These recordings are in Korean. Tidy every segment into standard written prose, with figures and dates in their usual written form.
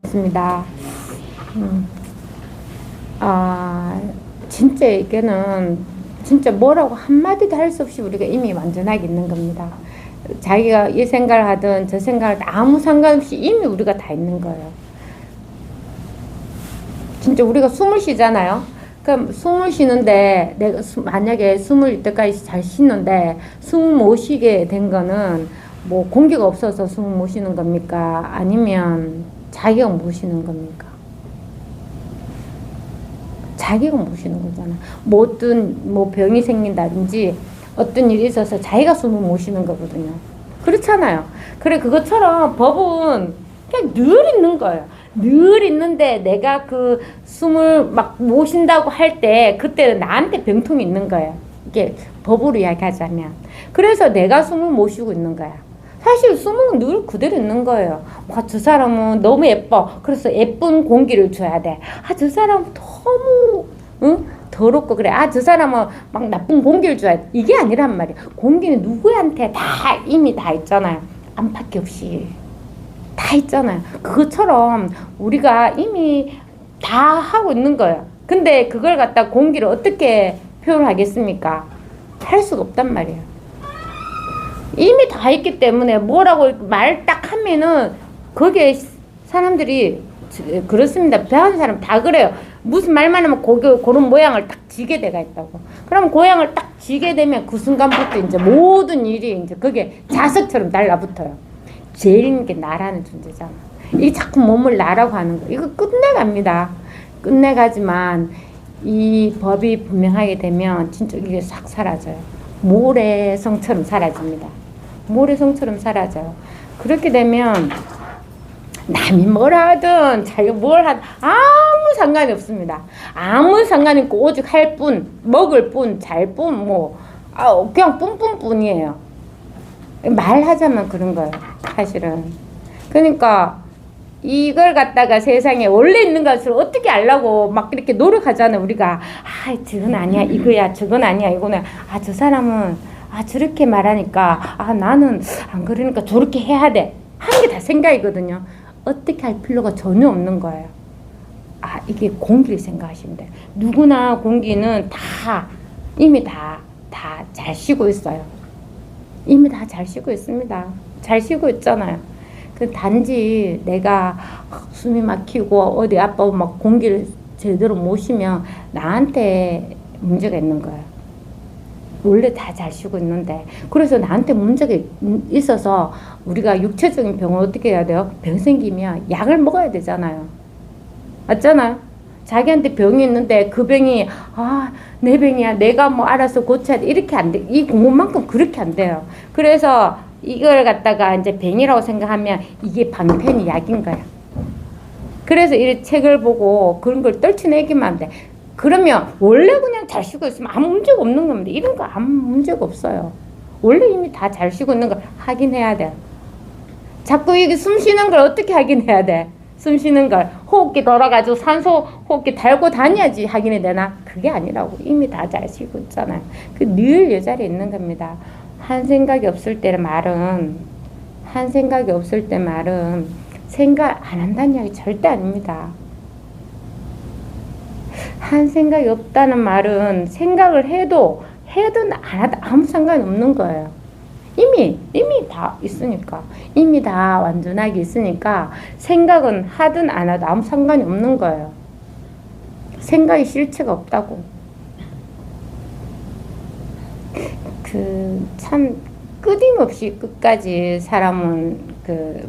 있습니다. 진짜 이게는 진짜 뭐라고 한마디도 할 수 없이 우리가 이미 완전하게 있는 겁니다. 자기가 이 생각을 하든 저 생각을 아무 상관없이 이미 우리가 다 있는 거예요. 진짜 우리가 숨을 쉬잖아요. 그럼 숨을 쉬는데 내가 만약에 숨을 이때까지 잘 쉬는데 숨을 못 쉬게 된 거는 뭐 공기가 없어서 숨을 못 쉬는 겁니까? 아니면 자기가 못 쉬는 겁니까? 자기가 못 쉬는 거잖아. 뭐 어떤 뭐 병이 생긴다든지 어떤 일이 있어서 자기가 숨을 못 쉬는 거거든요. 그렇잖아요. 그래 그것처럼 법은 그냥 늘 있는 거예요. 늘 있는데 내가 그 숨을 막 못 쉰다고 할 때 그때 나한테 병통이 있는 거예요. 이게 법으로 이야기하자면. 그래서 내가 숨을 못 쉬고 있는 거야. 사실 숨은 늘 그대로 있는 거예요. 저 사람은 너무 예뻐. 그래서 예쁜 공기를 줘야 돼. 저 사람은 너무 더럽고 그래. 저 사람은 막 나쁜 공기를 줘야 돼. 이게 아니란 말이야. 공기는 누구한테 다 이미 다 있잖아요. 안팎이 없이. 다 있잖아요. 그것처럼 우리가 이미 다 하고 있는 거예요. 근데 그걸 갖다 공기를 어떻게 표현하겠습니까? 할 수가 없단 말이에요. 이미 다 있기 때문에 뭐라고 말 딱 하면은 거기에 사람들이 그렇습니다. 배운 사람 다 그래요. 무슨 말만 하면 그런 모양을 딱 지게 돼가 있다고. 그럼 고양을 딱 지게 되면 그 순간부터 이제 모든 일이 이제 그게 자석처럼 달라붙어요. 제일 있는 게 나라는 존재잖아. 이 자꾸 몸을 나라고 하는 거. 이거 끝내갑니다. 끝내가지만 이 법이 분명하게 되면 진짜 이게 싹 사라져요. 모래성처럼 사라집니다. 모래성처럼 사라져요. 그렇게 되면 남이 뭐라 하든 자기가 뭘 하든 아무 상관이 없습니다. 아무 상관이 없고 오직 할 뿐, 먹을 뿐, 잘 뿐, 그냥 뿐뿐뿐이에요. 말하자면 그런 거예요. 사실은. 그러니까 이걸 갖다가 세상에 원래 있는 것을 어떻게 알라고 막 이렇게 노력하잖아요. 우리가 저건 아니야 이거야 저건 아니야 이거는 저 사람은 저렇게 말하니까 나는 안 그러니까 저렇게 해야 돼 하는 게 다 생각이거든요. 어떻게 할 필요가 전혀 없는 거예요. 이게 공기를 생각하시면 돼요. 누구나 공기는 다 이미 다 잘 쉬고 있어요. 이미 다 잘 쉬고 있습니다. 잘 쉬고 있잖아요. 그 단지 내가 숨이 막히고 어디 아파고 막 공기를 제대로 못 쉬면 나한테 문제가 있는 거예요. 원래 다 잘 쉬고 있는데. 그래서 나한테 문제가 있어서 우리가 육체적인 병을 어떻게 해야 돼요? 병 생기면 약을 먹어야 되잖아요. 맞잖아요? 자기한테 병이 있는데 그 병이 내 병이야 내가 뭐 알아서 고쳐야 돼 이렇게 안 돼. 이 공부만큼 그렇게 안 돼요. 그래서 이걸 갖다가 이제 병이라고 생각하면 이게 방편이 약인 거야. 그래서 이 책을 보고 그런 걸 떨쳐내기만 하면 돼. 그러면 원래 그냥 잘 쉬고 있으면 아무 문제가 없는 겁니다. 이런 거 아무 문제가 없어요. 원래 이미 다 잘 쉬고 있는 걸 확인해야 돼. 자꾸 이게 숨 쉬는 걸 어떻게 확인해야 돼? 숨 쉬는 걸 호흡기 돌아가지고 산소 호흡기 달고 다녀야지 확인이 되나? 그게 아니라고. 이미 다 잘 쉬고 있잖아요. 늘 이 자리에 있는 겁니다. 한 생각이 없을 때 말은 생각 안 한다는 이야기 절대 아닙니다. 한 생각이 없다는 말은 생각을 해도 안 하도 아무 상관이 없는 거예요. 이미 다 있으니까. 이미 다 완전하게 있으니까 생각은 하든 안 하든 아무 상관이 없는 거예요. 생각이 실체가 없다고. 참 끊임없이 끝까지 사람은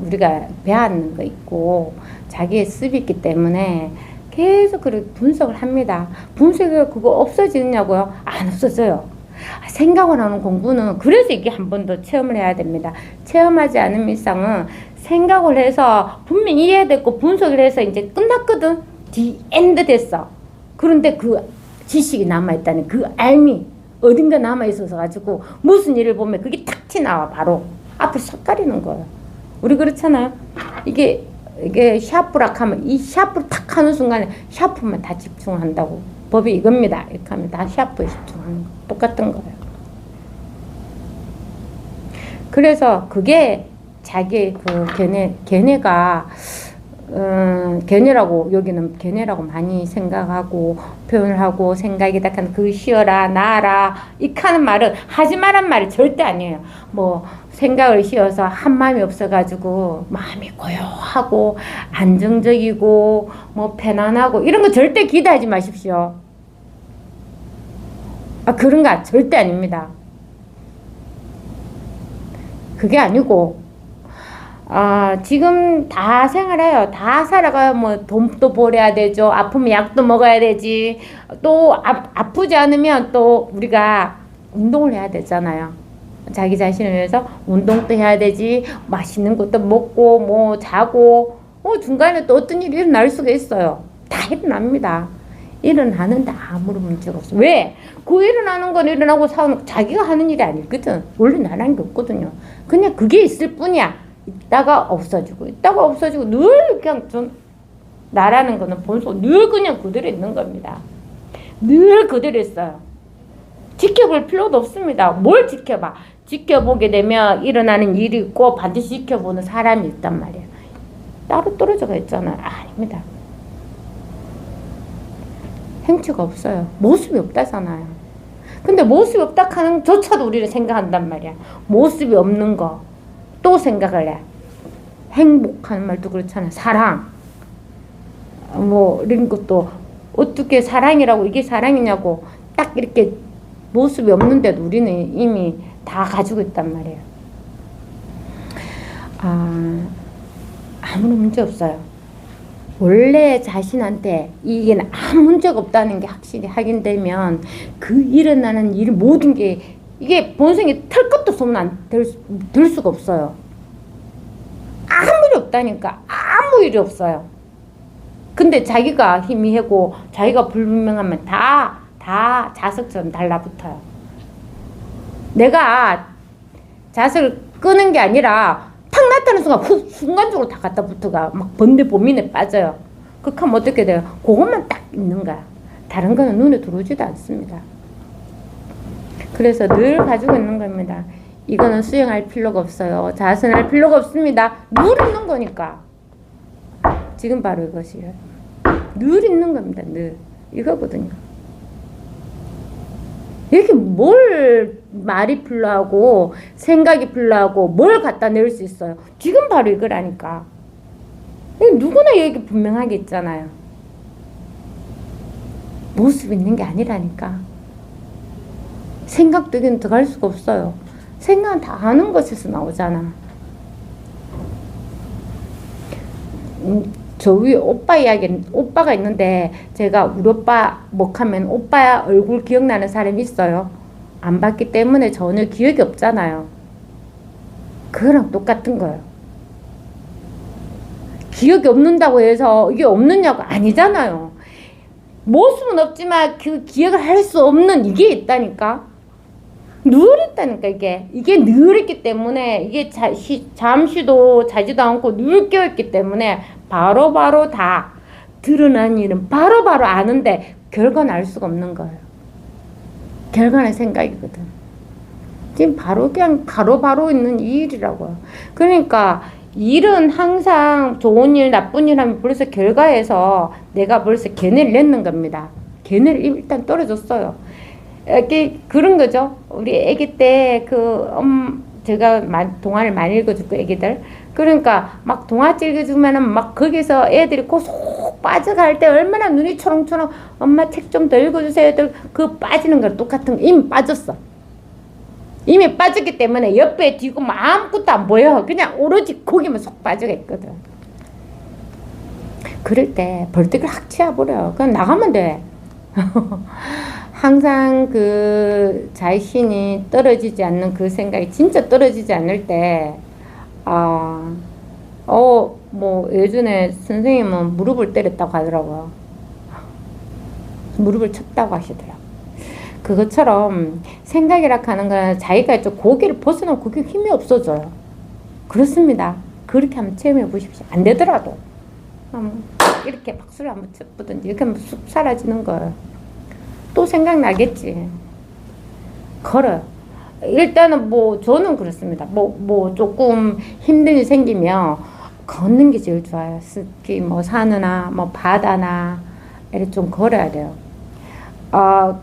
우리가 배웠는 거 있고 자기의 습이 있기 때문에 계속 그렇게 분석을 합니다. 분석이 그거 없어지느냐고요? 안 없어져요. 생각을 하는 공부는 그래서 이게 한 번 더 체험을 해야 됩니다. 체험하지 않은 이상은 생각을 해서 분명히 이해됐고 분석을 해서 이제 끝났거든. 디 엔드 됐어. 그런데 그 지식이 남아있다는 그 알미 어딘가 남아있어서 가지고 무슨 일을 보면 그게 탁 튀나와 바로 앞을 싹 가리는 거예요. 우리 그렇잖아요. 이게 샤프락 하면 이 샤프를 탁 하는 순간에 샤프만 다 집중한다고. 법이 이겁니다. 이렇게 하면 다 샤프에 집중하는 거. 똑같은 거예요. 그래서 그게 자기 걔네가 견해라고, 여기는 견해라고 많이 생각하고 표현을 하고, 생각이다 하는 그 쉬어라, 나아라, 이 하는 말은 하지 말란 말이 절대 아니에요. 뭐 생각을 쉬어서 한 마음이 없어가지고 마음이 고요하고 안정적이고 뭐 편안하고 이런 거 절대 기대하지 마십시오. 그런 거 절대 아닙니다. 그게 아니고, 지금 다 생활해요. 다 살아가요. 뭐, 돈도 벌어야 되죠. 아프면 약도 먹어야 되지. 또, 아프지 않으면 또 우리가 운동을 해야 되잖아요. 자기 자신을 위해서 운동도 해야 되지. 맛있는 것도 먹고, 뭐, 자고, 중간에 또 어떤 일이 일어날 수가 있어요. 다 일어납니다. 일어나는데 아무런 문제가 없어. 왜? 그 일어나는 건 일어나고 사는 자기가 하는 일이 아니거든. 원래 나란 게 없거든요. 그냥 그게 있을 뿐이야. 있다가 없어지고 있다가 없어지고 늘 그냥 좀 나라는 거는 본소 늘 그냥 그대로 있는 겁니다. 늘 그대로 있어요. 지켜볼 필요도 없습니다. 뭘 지켜봐. 지켜보게 되면 일어나는 일이 있고 반드시 지켜보는 사람이 있단 말이에요. 따로 떨어져가 있잖아요. 아닙니다. 행치가 없어요. 모습이 없다잖아요. 근데 모습이 없다 하는 조차도 우리를 생각한단 말이야. 모습이 없는 거 또 생각을 해. 행복하는 말도 그렇잖아. 사랑. 뭐 이런 것도 어떻게 사랑이라고 이게 사랑이냐고 딱 이렇게 모습이 없는데도 우리는 이미 다 가지고 있단 말이에요. 아무런 문제 없어요. 원래 자신한테 이게 아무 문제가 없다는 게 확실히 확인되면 그 일어나는 일 모든 게 이게 본성이 털 것도 소문 들 수가 없어요. 아무 일이 없다니까. 아무 일이 없어요. 근데 자기가 희미하고 자기가 불분명하면 다 자석처럼 달라붙어요. 내가 자석을 끄는 게 아니라 탁 나타나는 순간 순간적으로 다 갖다 붙어가 막 번뇌 고민에 빠져요. 그렇게 하면 어떻게 돼요? 그것만 딱 있는 거야. 다른 거는 눈에 들어오지도 않습니다. 그래서 늘 가지고 있는 겁니다. 이거는 수행할 필요가 없어요. 자선할 필요가 없습니다. 늘 있는 거니까. 지금 바로 이것이에요. 늘 있는 겁니다. 늘. 이거거든요. 이렇게 뭘 말이 필요하고 생각이 필요하고 뭘 갖다 낼 수 있어요. 지금 바로 이거라니까. 누구나 여기 분명하게 있잖아요. 모습 있는 게 아니라니까. 생각도 여기는 들어갈 수가 없어요. 생각은 다 아는 것에서 나오잖아. 저 위에 오빠 이야기, 오빠가 있는데 제가 우리 오빠 목하면 오빠 얼굴 기억나는 사람이 있어요. 안 봤기 때문에 전혀 기억이 없잖아요. 그거랑 똑같은 거예요. 기억이 없는다고 해서 이게 없느냐고 아니잖아요. 모습은 없지만 그 기억을 할 수 없는 이게 있다니까. 늘 있다니까 이게 늘 있기 때문에 이게 잠시도 자지도 않고 늘 깨어있기 때문에 바로바로 다 드러난 일은 바로바로 아는데 결과는 알 수가 없는 거예요. 결과는 생각이거든. 지금 바로 그냥 바로 있는 이 일이라고요. 그러니까 일은 항상 좋은 일 나쁜 일 하면 벌써 결과에서 내가 벌써 견해를 냈는 겁니다. 견해를 일단 떨어졌어요. 이렇게 그런 거죠. 우리 아기 때 제가 동화를 많이 읽어줬고 애기들 그러니까 막 동화책 읽어주면은 막 거기서 애들이 속 빠져갈 때 얼마나 눈이 초롱초롱 엄마 책 좀 더 읽어주세요. 애들 그 빠지는 거 똑같은 거 이미 빠졌어. 이미 빠졌기 때문에 옆에 뒤고 아무것도 안 보여. 그냥 오로지 거기만 속 빠져가 있거든. 그럴 때 벌떡을 확 치워버려. 그냥 나가면 돼. 항상 그 자신이 떨어지지 않는 그 생각이 진짜 떨어지지 않을 때, 뭐 예전에 선생님은 무릎을 때렸다고 하더라고요. 무릎을 쳤다고 하시더라고요. 그것처럼 생각이라 하는 건 자기가 좀 고개를 벗어나면 그게 힘이 없어져요. 그렇습니다. 그렇게 한번 체험해 보십시오. 안 되더라도. 이렇게 박수를 한번 쳐보든지 이렇게 하면 쑥 사라지는 거예요. 또 생각나겠지. 걸어요. 일단은 저는 그렇습니다. 조금 힘든 일이 생기면, 걷는 게 제일 좋아요. 스키 뭐 산이나 뭐 바다나 이렇게 좀 걸어야 돼요.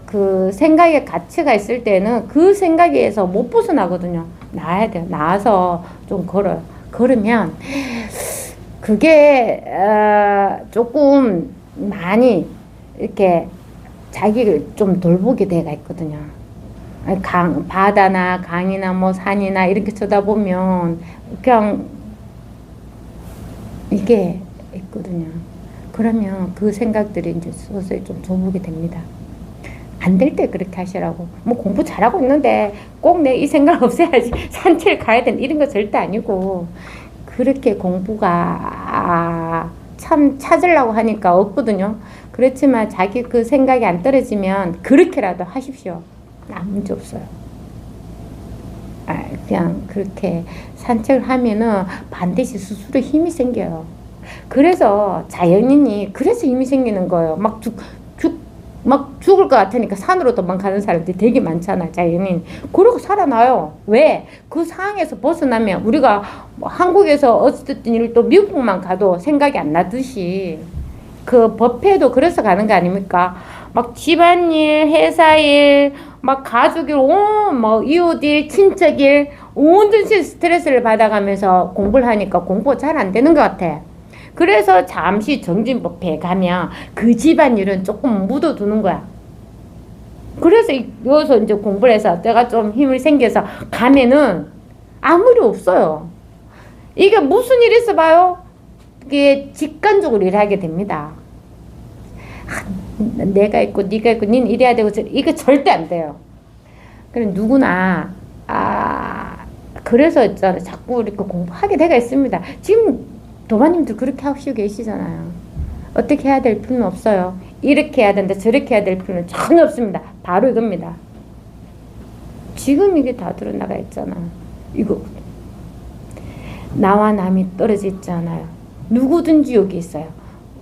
그 생각에 가치가 있을 때는 그 생각에서 못 벗어나거든요. 나야 돼요. 나와서 좀 걸어요. 걸으면 그게 조금 많이 이렇게 자기를 좀 돌보게 돼가 있거든요. 바다나 강이나 뭐 산이나 이렇게 쳐다보면 그냥 이게 있거든요. 그러면 그 생각들이 이제 서서히 좀 접게 됩니다. 안 될 때 그렇게 하시라고. 뭐 공부 잘하고 있는데 꼭 내 이 생각 없애야지 산책 가야 된다 이런 거 절대 아니고, 그렇게 공부가 참 찾으려고 하니까 없거든요. 그렇지만 자기 그 생각이 안 떨어지면 그렇게라도 하십시오. 아무 문제 없어요. 그냥 그렇게 산책을 하면은 반드시 스스로 힘이 생겨요. 그래서 자연인이 그래서 힘이 생기는 거예요. 막 죽을 것 같으니까 산으로 도망가는 사람들이 되게 많잖아요. 자연인. 그러고 살아나요. 왜? 그 상황에서 벗어나면 우리가 뭐 한국에서 어쨌든 일 또 미국만 가도 생각이 안 나듯이 그 법회도 그래서 가는 거 아닙니까? 막 집안일, 회사일, 막 가족일, 뭐 이웃일, 친척일, 온전히 스트레스를 받아가면서 공부를 하니까 공부가 잘 안 되는 것 같아. 그래서 잠시 정진법회에 가면 그 집안일은 조금 묻어두는 거야. 그래서 여기서 이제 공부를 해서 내가 좀 힘을 생겨서 가면은 아무 일 없어요. 이게 무슨 일 있어 봐요? 이게 직관적으로 일하게 됩니다. 내가 있고 네가 있고 니는 이래야 되고 이거 절대 안 돼요. 그럼 누구나 그래서 있잖아요. 자꾸 이렇게 공부하게 돼가 있습니다. 지금 도마님들 그렇게 하시고 계시잖아요. 어떻게 해야 될 필요는 없어요. 이렇게 해야 된다 저렇게 해야 될 필요는 전혀 없습니다. 바로 이겁니다. 지금 이게 다 드러나가 있잖아. 이거 나와 남이 떨어져 있잖아요. 누구든지 여기 있어요.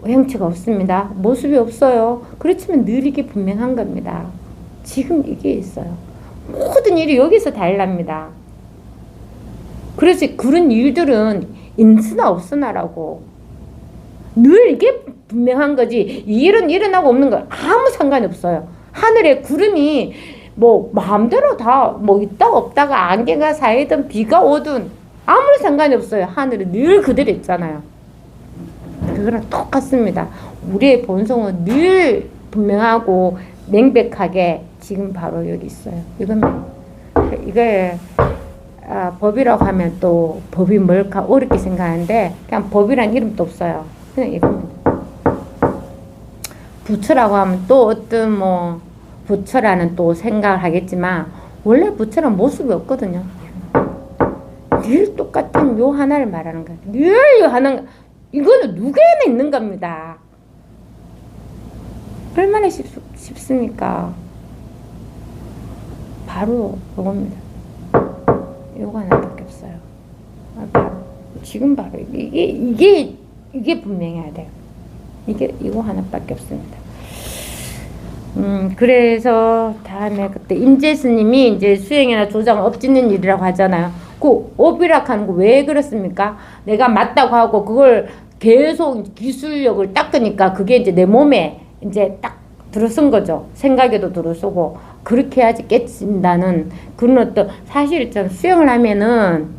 형체가 없습니다. 모습이 없어요. 그렇지만 늘 이게 분명한 겁니다. 지금 이게 있어요. 모든 일이 여기서 다 일납니다. 그래서 그런 일들은 있으나 없으나라고 늘 이게 분명한 거지, 이 일은 일어나고 없는 거 아무 상관이 없어요. 하늘에 구름이 뭐 마음대로 다 뭐 있다가 없다가 안개가 쌓이든 비가 오든 아무런 상관이 없어요. 하늘은 늘 그대로 있잖아요. 그거랑 똑같습니다. 우리의 본성은 늘 분명하고 명백하게 지금 바로 여기 있어요. 이걸 법이라고 하면 또 법이 뭘까 어렵게 생각하는데 그냥 법이란 이름도 없어요. 그냥 이겁니다. 부처라고 하면 또 어떤 뭐 부처라는 또 생각을 하겠지만 원래 부처란 모습이 없거든요. 늘 똑같은 요 하나를 말하는 거예요. 늘 요 하나, 이거는 누구에나 있는 겁니다. 얼마나 쉽습니까? 바로 요겁니다. 요거 하나밖에 없어요. 바로 지금 바로 이게 분명해야 돼요. 이거 하나밖에 없습니다. 그래서 다음에 그때 임재 스님이 이제 수행이나 조장을 엎짓는 일이라고 하잖아요. 그 업이라고 하는 거 왜 그렇습니까? 내가 맞다고 하고 그걸 계속 기술력을 닦으니까 그게 이제 내 몸에 이제 딱 들어선 거죠. 생각에도 들어서고 그렇게 해야지 깨진다는 그런 어떤 사실 있잖아요. 수행을 하면은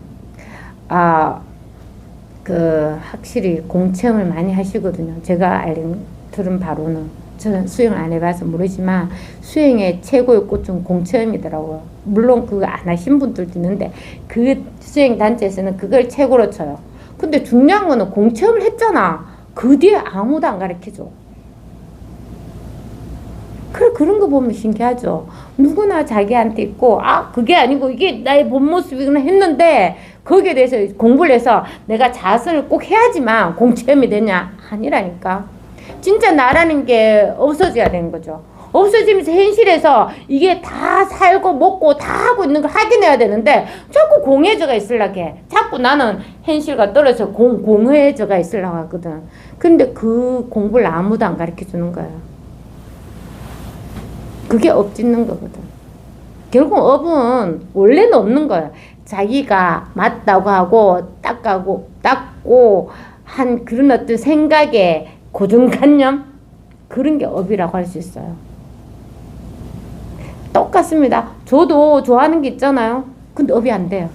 확실히 공체험을 많이 하시거든요. 제가 들은 바로는. 저는 수행을 안 해봐서 모르지만 수행의 최고의 꽃은 공체험이더라고요. 물론 그거 안 하신 분들도 있는데 그 수행 단체에서는 그걸 최고로 쳐요. 근데 중요한 거는 공체험을 했잖아. 그 뒤에 아무도 안 가르쳐줘. 그런 거 보면 신기하죠. 누구나 자기한테 있고 그게 아니고 이게 나의 본 모습이구나 했는데 거기에 대해서 공부를 해서 내가 자선을 꼭 해야지만 공체험이 되냐? 아니라니까. 진짜 나라는 게 없어져야 되는 거죠. 없어지면서 현실에서 이게 다 살고 먹고 다 하고 있는 걸 확인해야 되는데 자꾸 공해져가 있으려고 해. 자꾸 나는 현실과 떨어져 공해져가 있으려고 하거든. 근데 그 공부를 아무도 안 가르쳐 주는 거예요. 그게 업 짓는 거거든. 결국 업은 원래는 없는 거예요. 자기가 맞다고 하고 닦고 한 그런 어떤 생각의 고정관념? 그런 게 업이라고 할 수 있어요. 똑같습니다. 저도 좋아하는 게 있잖아요. 근데 업이 안 돼요.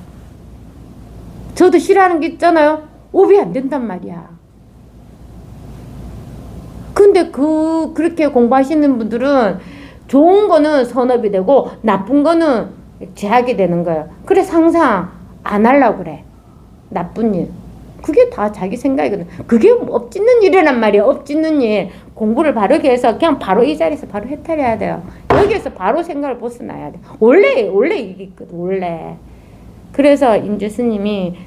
저도 싫어하는 게 있잖아요. 업이 안 된단 말이야. 근데 그렇게 공부하시는 분들은 좋은 거는 선업이 되고 나쁜 거는 제약이 되는 거예요. 그래서 항상 안 하려고 그래. 나쁜 일. 그게 다 자기 생각이거든. 그게 엎짓는 일이란 말이야. 엎짓는 일. 공부를 바르게 해서 그냥 바로 이 자리에서 바로 해탈해야 돼요. 여기에서 바로 생각을 벗어나야 돼. 원래 이게 있거든. 원래. 그래서 인주 스님이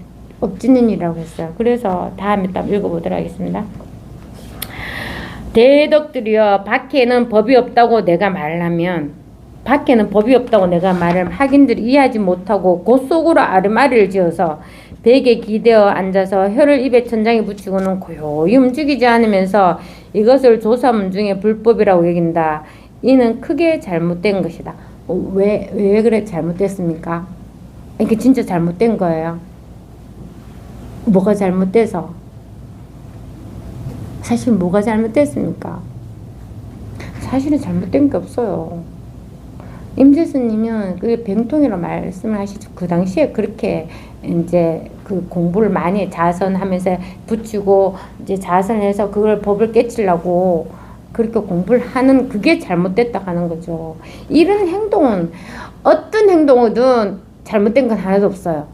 엎짓는 일이라고 했어요. 그래서 다음에 딱 읽어보도록 하겠습니다. 대덕들이여, 밖에는 법이 없다고 내가 말하면, 밖에는 법이 없다고 내가 말을 하긴들이 이해하지 못하고 곧 속으로 아르마리를 지어서 벽에 기대어 앉아서 혀를 입에 천장에 붙이고는 고요히 움직이지 않으면서 이것을 조사문 중에 불법이라고 여긴다. 이는 크게 잘못된 것이다. 왜 그래 잘못됐습니까? 이게 진짜 잘못된 거예요. 뭐가 잘못돼서? 사실 뭐가 잘못됐습니까? 사실은 잘못된 게 없어요. 임재스님은 그 병통이라고 말씀을 하시죠. 그 당시에 그렇게 이제 그 공부를 많이 자선하면서 붙이고 이제 자선해서 그걸 법을 깨치려고 그렇게 공부를 하는 그게 잘못됐다 하는 거죠. 이런 행동은 어떤 행동이든 잘못된 건 하나도 없어요.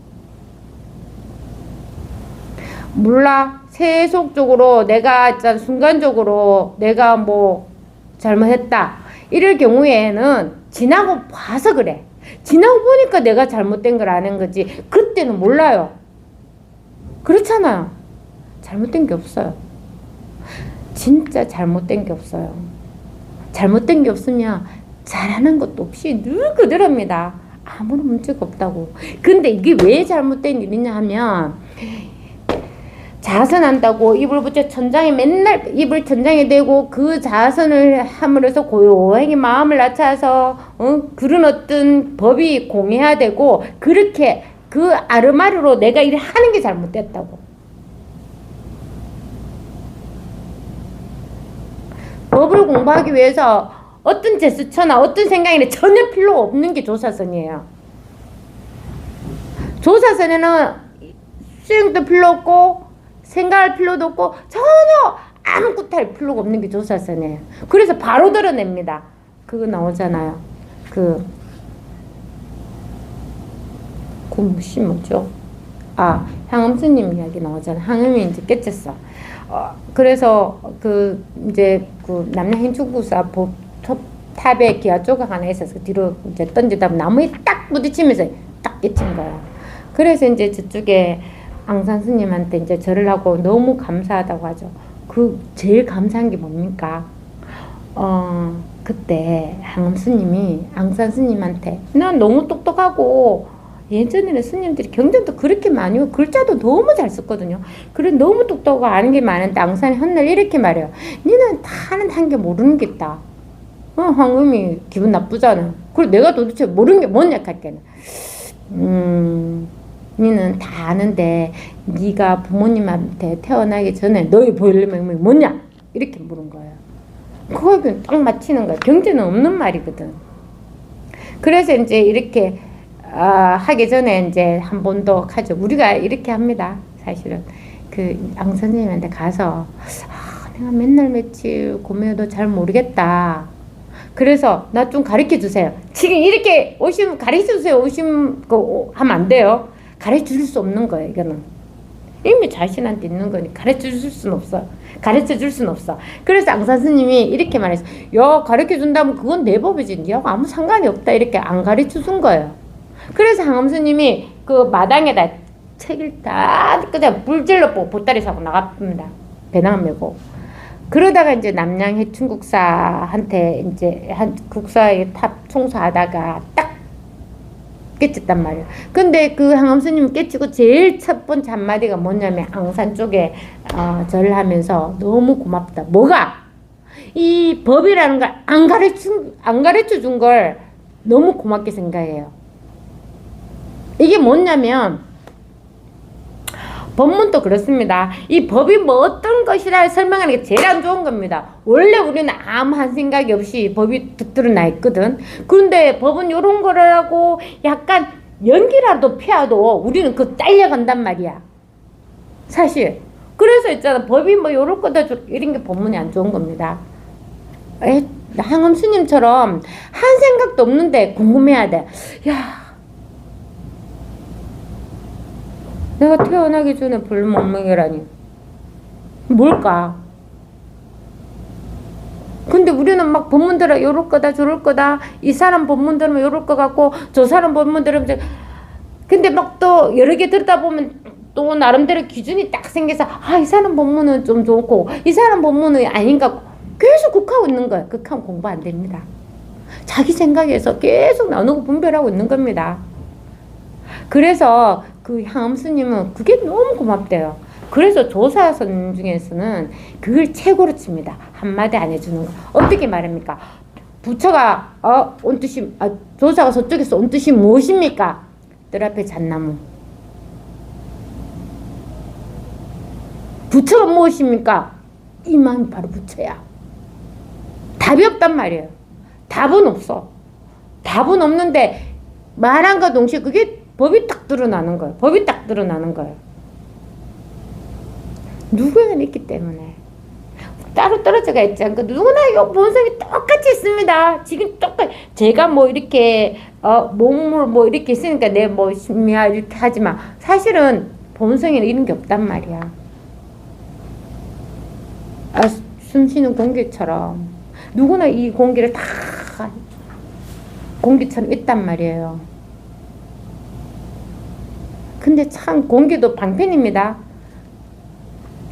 몰라. 세속적으로 내가 순간적으로 내가 뭐 잘못했다. 이럴 경우에는 지나고 봐서 그래. 지나고 보니까 내가 잘못된 걸 아는 거지. 그때는 몰라요. 그렇잖아요. 잘못된 게 없어요. 진짜 잘못된 게 없어요. 잘못된 게 없으면 잘하는 것도 없이 늘 그대로입니다. 아무런 문제가 없다고. 근데 이게 왜 잘못된 일이냐 하면 자선한다고 이불 붙여 천장에 맨날 이불 천장에 대고 그 자선을 함으로써 고요하게 마음을 낮춰서 그런 어떤 법이 공해야 되고 그렇게 그 아르마르로 내가 일을 하는 게 잘못됐다고. 법을 공부하기 위해서 어떤 제스처나 어떤 생각이나 전혀 필요 없는 게 조사선이에요. 조사선에는 수행도 필요 없고 생각할 필요도 없고 전혀 아무것도 할 필요가 없는 게 조사선이에요. 그래서 바로 드러냅니다. 그거 나오잖아요. 그 무시 뭐죠? 향음스님 이야기 나오잖아요. 향음이 이제 깨쳤어. 그래서 이제 남양행축구사 탑에 기아 조각 하나 있어서 뒤로 이제 던지다 보면 나무에 딱 부딪히면서 딱 깨친 거야. 그래서 이제 저쪽에 앙산 스님한테 이제 절을 하고 너무 감사하다고 하죠. 제일 감사한 게 뭡니까? 그때 항음 스님이 앙산 스님한테 난 너무 똑똑하고 예전에는 스님들이 경전도 그렇게 많이 하고 글자도 너무 잘 썼거든요. 그래 너무 똑똑하고 아는 게 많은데 앙산이 한날 이렇게 말해요. 니는 다는 한 게 모르는 게 있다. 황음이 기분 나쁘잖아. 그리고 내가 도대체 모르는 게 뭐냐 할게는. 니는 다 아는데 네가 부모님한테 태어나기 전에 너의 보일명이 뭐냐? 이렇게 물은 거예요. 그거 딱 맞히는 거야. 경제는 없는 말이거든. 그래서 이제 이렇게 하기 전에 이제 한 번 더 하죠. 우리가 이렇게 합니다. 사실은 앙 선생님한테 가서 내가 맨날 며칠 고민해도 잘 모르겠다. 그래서 나 좀 가르쳐 주세요. 지금 이렇게 오시면 가르쳐 주세요. 오시면 하면 안 돼요. 가르쳐 줄 수 없는 거예요. 이거는 이미 자신한테 있는 거니 가르쳐 줄 수는 없어. 가르쳐 줄 수는 없어. 그래서 앙산 스님이 이렇게 말했어. 야, 가르쳐 준다면 그건 내 법이지. 니하고 아무 상관이 없다. 이렇게 안 가르쳐 준 거예요. 그래서 항암 스님이 그 마당에다 책을 딱 그냥 불질러 보따리 사고 나갑니다. 배낭 메고. 그러다가 이제 남양 해충국사한테 이제 한 국사의 탑 청소하다가 딱 깨쳤단 말이에요. 근데 그 항암 스님 깨치고 제일 첫 번째 한마디가 뭐냐면 앙산 쪽에 절을 하면서 너무 고맙다. 뭐가? 이 법이라는 걸 안 가르쳐 준 걸 너무 고맙게 생각해요. 이게 뭐냐면 법문도 그렇습니다. 이 법이 뭐 어떤 것이라 설명하는 게 제일 안 좋은 겁니다. 원래 우리는 아무 한 생각이 없이 법이 득들어 나 있거든. 그런데 법은 요런 거라고 약간 연기라도 피워도 우리는 그 딸려간단 말이야. 사실. 그래서 있잖아. 법이 뭐 요럴 거다 이런 게 법문이 안 좋은 겁니다. 항암 스님처럼 한 생각도 없는데 궁금해야 돼. 야, 내가 태어나기 전에 별로 못 먹이라니 뭘까? 근데 우리는 막 법문 들어 요럴 거다 저럴 거다, 이 사람 법문 들으면 요럴 거 같고 저 사람 법문 들으면 근데 막 또 여러 개 듣다 보면 또 나름대로 기준이 딱 생겨서 이 사람 법문은 좀 좋고 이 사람 법문은 아닌가, 계속 극하고 있는 거야. 극하면 공부 안 됩니다. 자기 생각에서 계속 나누고 분별하고 있는 겁니다. 그래서 그 향암 스님은 그게 너무 고맙대요. 그래서 조사선 중에서는 그걸 최고로 칩니다. 한마디 안 해주는 거. 어떻게 말합니까? 부처가 온 뜻이, 조사가 저쪽에서 온 뜻이 무엇입니까? 뜰 앞에 잣나무. 부처가 무엇입니까? 이 마음이 바로 부처야. 답이 없단 말이에요. 답은 없어. 답은 없는데 말한과 동시에 그게 법이 딱 드러나는 거예요. 법이 딱 드러나는 거예요. 누구나 있기 때문에. 따로 떨어져가 있지 않고 누구나 이거 본성이 똑같이 있습니다. 지금 똑같이. 제가 뭐 이렇게 몸을 뭐 이렇게 있으니까 내 뭐 심야 이렇게 하지만 사실은 본성에는 이런 게 없단 말이야. 숨 쉬는 공기처럼 누구나 이 공기를 다 공기처럼 있단 말이에요. 근데 참 공기도 방편입니다.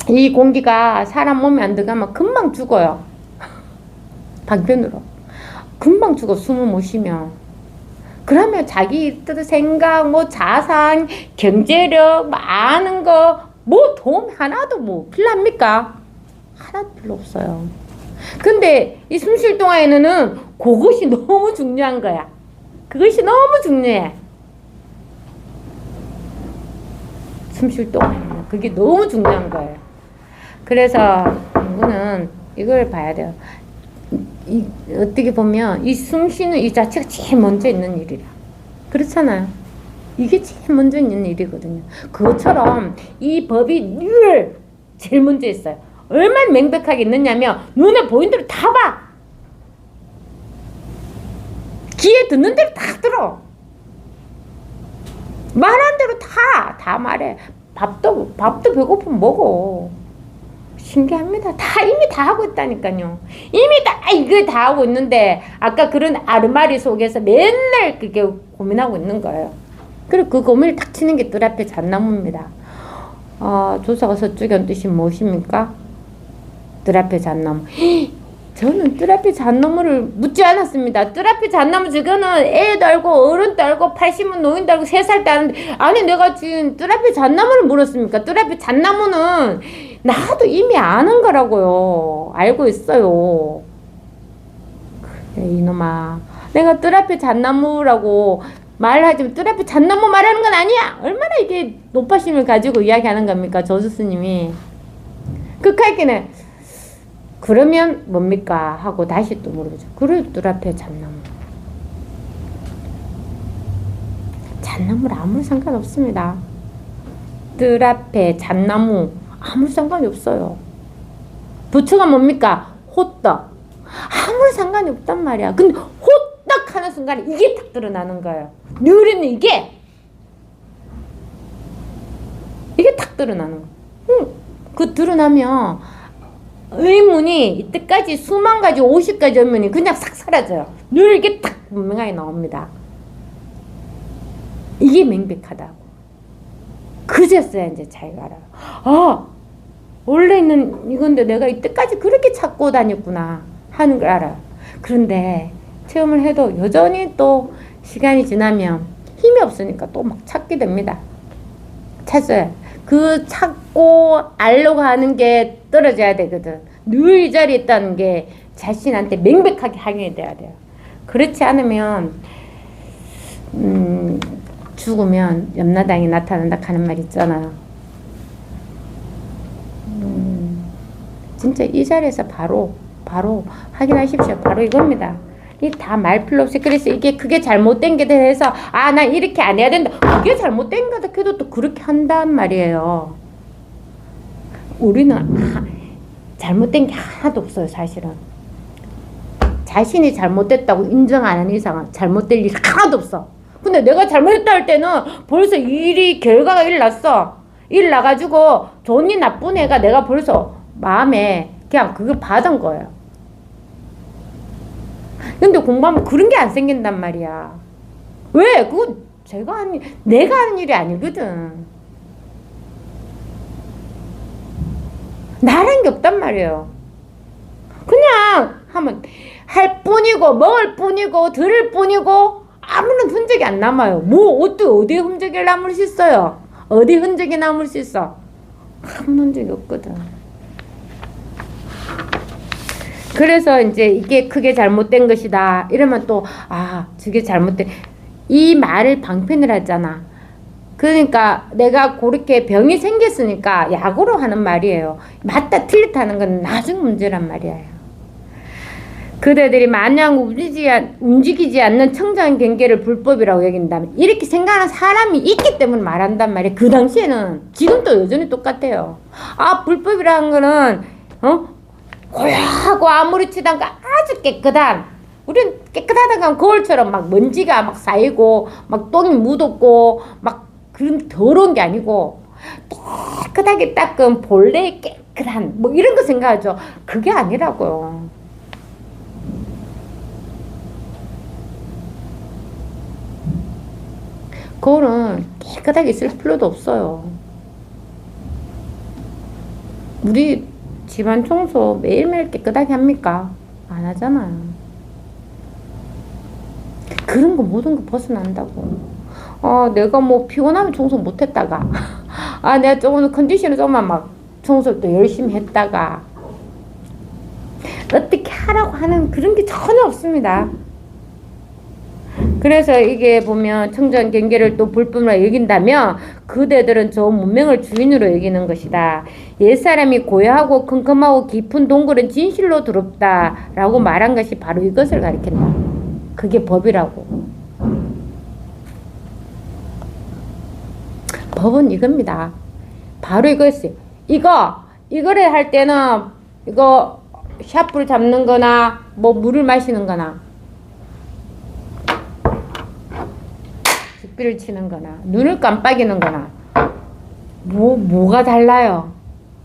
이 공기가 사람 몸에 안 들어가면 금방 죽어요. 방편으로. 금방 죽어, 숨을 못 쉬면. 그러면 자기 뜻, 생각, 뭐 자산, 경제력, 뭐 아는 거, 뭐 도움 하나도 뭐 필요합니까? 하나도 필요 없어요. 근데 이 숨 쉴 동안에는 그것이 너무 중요한 거야. 그것이 너무 중요해. 숨 쉴 동안에는 그게 너무 중요한 거예요. 그래서 공부는 이걸 봐야 돼요. 어떻게 보면 이 숨 쉬는 이 자체가 제일 먼저 있는 일이라. 그렇잖아요. 이게 제일 먼저 있는 일이거든요. 그것처럼 이 법이 늘 제일 먼저 있어요. 얼마나 명백하게 있느냐면 눈에 보이는 대로 다 봐. 귀에 듣는 대로 다 들어. 말한 대로 다 말해. 밥도 배고프면 먹어. 신기합니다. 다 이미 다 하고 있다니까요. 이미 다 이걸 다 하고 있는데 아까 그런 아르마리 속에서 맨날 그게 고민하고 있는 거예요. 그리고 그 고민을 딱 치는 게 뜰 앞에 잣나무입니다. 조사가 서쪽에 온 뜻이 무엇입니까? 뜰 앞에 잣나무. 저는 뜰 앞에 잣나무를 묻지 않았습니다. 뜰 앞에 잣나무 저거는 애도 알고 어른도 알고 80은 노인도 알고 3살도 아는데, 아니 내가 지금 뜰 앞에 잣나무를 물었습니까? 뜰 앞에 잣나무는 나도 이미 아는 거라고요. 알고 있어요. 그래 이놈아, 내가 뜰 앞에 잣나무라고 말하지만 뜰 앞에 잣나무 말하는 건 아니야. 얼마나 이게 높아심을 가지고 이야기하는 겁니까, 조수 스님이. 극할게는 그러면 뭡니까 하고 다시 또 물어보죠. 그래 뜰 앞에 잣나무. 잣나무랑 아무 상관없습니다. 뜰 앞에 잣나무 아무 상관이 없어요. 부처가 뭡니까? 호떡. 아무 상관이 없단 말이야. 근데 호떡 하는 순간에 이게 딱 드러나는 거예요. 누리는 이게 딱 드러나는 거. 그 드러나면 의문이 이때까지 수만 가지 50가지 의문이 그냥 싹 사라져요. 늘 이게 딱 분명하게 나옵니다. 이게 명백하다고. 그제서야 이제 자기가 알아요. 원래 있는 이건데 내가 이때까지 그렇게 찾고 다녔구나 하는 걸 알아요. 그런데 체험을 해도 여전히 또 시간이 지나면 힘이 없으니까 또 막 찾게 됩니다. 찾아요. 그 찾고 알려고 하는 게 떨어져야 되거든. 늘 이 자리에 있다는 게 자신한테 명백하게 확인이 돼야 돼요. 그렇지 않으면 죽으면 염라당이 나타난다 하는 말 있잖아요. 진짜 이 자리에서 바로 확인하십시오. 바로 이겁니다. 이 다 말 필요 없이. 그래서 이게 그게 잘못된 게 돼서 아, 나 이렇게 안 해야 된다. 그게 잘못된 거다 해도 또 그렇게 한단 말이에요. 우리는 잘못된 게 하나도 없어요, 사실은. 자신이 잘못됐다고 인정 안 하는 이상은 잘못될 일이 하나도 없어. 근데 내가 잘못했다 할 때는 벌써 결과가 일 났어. 일 나가지고 좋니 나쁜 애가 내가 벌써 마음에 그냥 그걸 받은 거예요. 근데 공부하면 그런 게 안 생긴단 말이야. 왜? 그거 내가 하는 일이 아니거든. 나란 게 없단 말이에요. 그냥 하면 할 뿐이고 먹을 뿐이고 들을 뿐이고 아무런 흔적이 안 남아요. 뭐 어디에 흔적이 남을 수 있어요? 어디 흔적이 남을 수 있어? 아무 흔적이 없거든. 그래서 이제 이게 크게 잘못된 것이다 이러면 또 저게 잘못된, 이 말을 방편을 하잖아. 그러니까 내가 그렇게 병이 생겼으니까 약으로 하는 말이에요. 맞다 틀렸다 하는 건 나중 문제란 말이에요. 그대들이 마냥 움직이지 않는 청정 경계를 불법이라고 여긴다면, 이렇게 생각하는 사람이 있기 때문에 말한단 말이에요. 그 당시에는, 지금도 여전히 똑같아요. 불법이라는 거는 고요하고 아무렇지도 않고 아주 깨끗한, 우리는 깨끗하다고 하면 거울처럼 막 먼지가 막 쌓이고 막 똥이 묻었고 막 그런 더러운 게 아니고 깨끗하게 닦은 본래의 깨끗한 뭐 이런 거 생각하죠. 그게 아니라고요. 거울은 깨끗하게 있을 필요도 없어요. 우리 집안 청소 매일매일 깨끗하게 합니까? 안 하잖아요. 그런 거 모든 거 벗어난다고. 내가 뭐 피곤하면 청소 못했다가 내가 조금 컨디션을 조금만 막 청소를 또 열심히 했다가 어떻게 하라고 하는 그런 게 전혀 없습니다. 그래서 이게 보면 청정 경계를 또 불법으로 여긴다면 그대들은 저 문명을 주인으로 여기는 것이다. 옛사람이 고요하고 컴컴하고 깊은 동굴은 진실로 더럽다 라고 말한 것이 바로 이것을 가리킨다. 그게 법이라고. 법은 이겁니다. 바로 이거였어요. 이거를 할 때는 이거 샤프를 잡는 거나 뭐 물을 마시는 거나 빗비를 치는 거나 눈을 깜빡이는 거나 뭐가 달라요?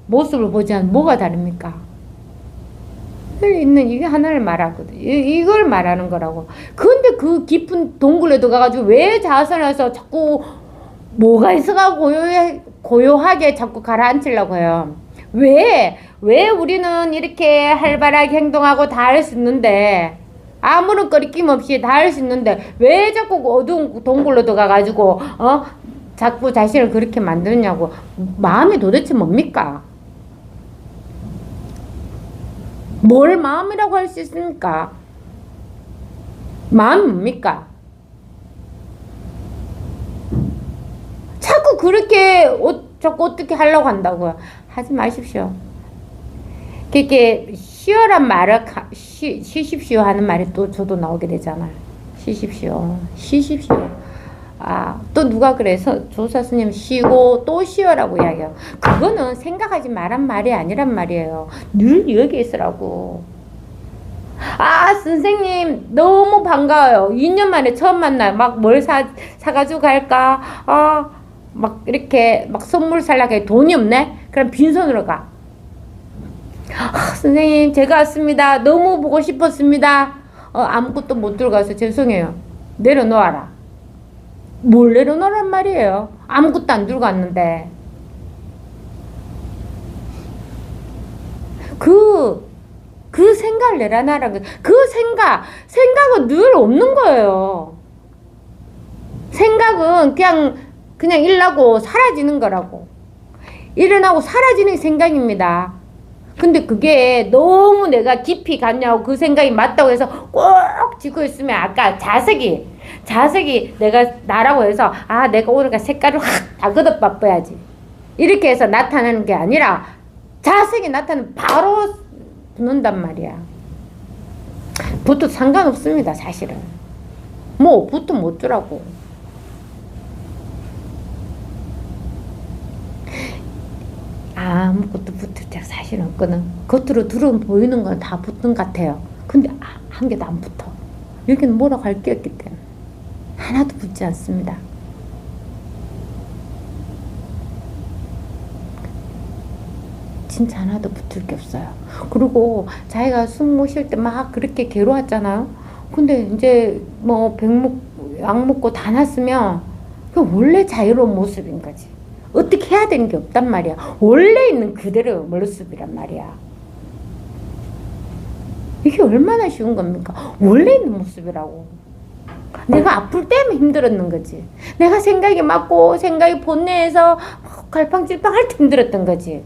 모습을 보지 않으면 뭐가 다릅니까? 있는 이게 하나를 말하거든. 이걸 말하는 거라고. 근데 그 깊은 동굴에 들어가가지고 왜 자선해서 자꾸 뭐가 있어가 고요하게 자꾸 가라앉히려고 해요. 왜 우리는 이렇게 활발하게 행동하고 다 할 수 있는데, 아무런 거리낌 없이 다 할 수 있는데 왜 자꾸 어두운 동굴로 들어가가지고 자꾸 자신을 그렇게 만드냐고. 마음이 도대체 뭡니까? 뭘 마음이라고 할 수 있습니까? 마음이 뭡니까? 자꾸 그렇게 자꾸 어떻게 하려고 한다고요. 하지 마십시오. 그렇게 쉬어란 말을 쉬십시오 하는 말이 또 저도 나오게 되잖아요. 쉬십시오. 또 누가 그래서 조사 스님 쉬고 또 쉬어라고 이야기해요. 그거는 생각하지 말란 말이 아니란 말이에요. 늘 여기 있으라고. 선생님 너무 반가워요. 2년 만에 처음 만나요. 막 뭘 사가지고 갈까? 막 이렇게 막 선물 살라고 해. 돈이 없네? 그럼 빈손으로 가. 선생님 제가 왔습니다. 너무 보고 싶었습니다. 아무것도 못 들어가서 죄송해요. 내려놓아라. 뭘 내려놓으란 말이에요. 아무것도 안 들고 왔는데. 그 생각을 내려놔라는 거예요. 그 생각은 늘 없는 거예요. 생각은 그냥 일나고 사라지는 거라고. 일어나고 사라지는 생각입니다. 근데 그게 너무 내가 깊이 갔냐고 그 생각이 맞다고 해서 꼭 쥐고 있으면 아까 자석이 내가 나라고 해서 내가 오늘 색깔을 확 다 걷어빠야지 이렇게 해서 나타나는 게 아니라 자색이 나타나면 바로 붙는단 말이야. 붙어도 상관없습니다, 사실은. 뭐 붙으면 못 주라고. 아무것도 붙을 때 사실은 없거든. 겉으로 들어온 보이는 건 다 붙는 것 같아요. 근데 한 개도 안 붙어. 여기는 뭐라고 할 게 없기 때문에 하나도 붙지 않습니다. 진짜 하나도 붙을 게 없어요. 그리고 자기가 숨 못 쉴 때 막 그렇게 괴로웠잖아요. 근데 이제 뭐 약 먹고 다 났으면 그 원래 자유로운 모습인 거지. 어떻게 해야 되는 게 없단 말이야. 원래 있는 그대로 모습이란 말이야. 이게 얼마나 쉬운 겁니까? 원래 있는 모습이라고. 내가 아플 때면 힘들었는 거지. 내가 생각이 많고 생각이 본내에서 갈팡질팡 할 때 힘들었던 거지.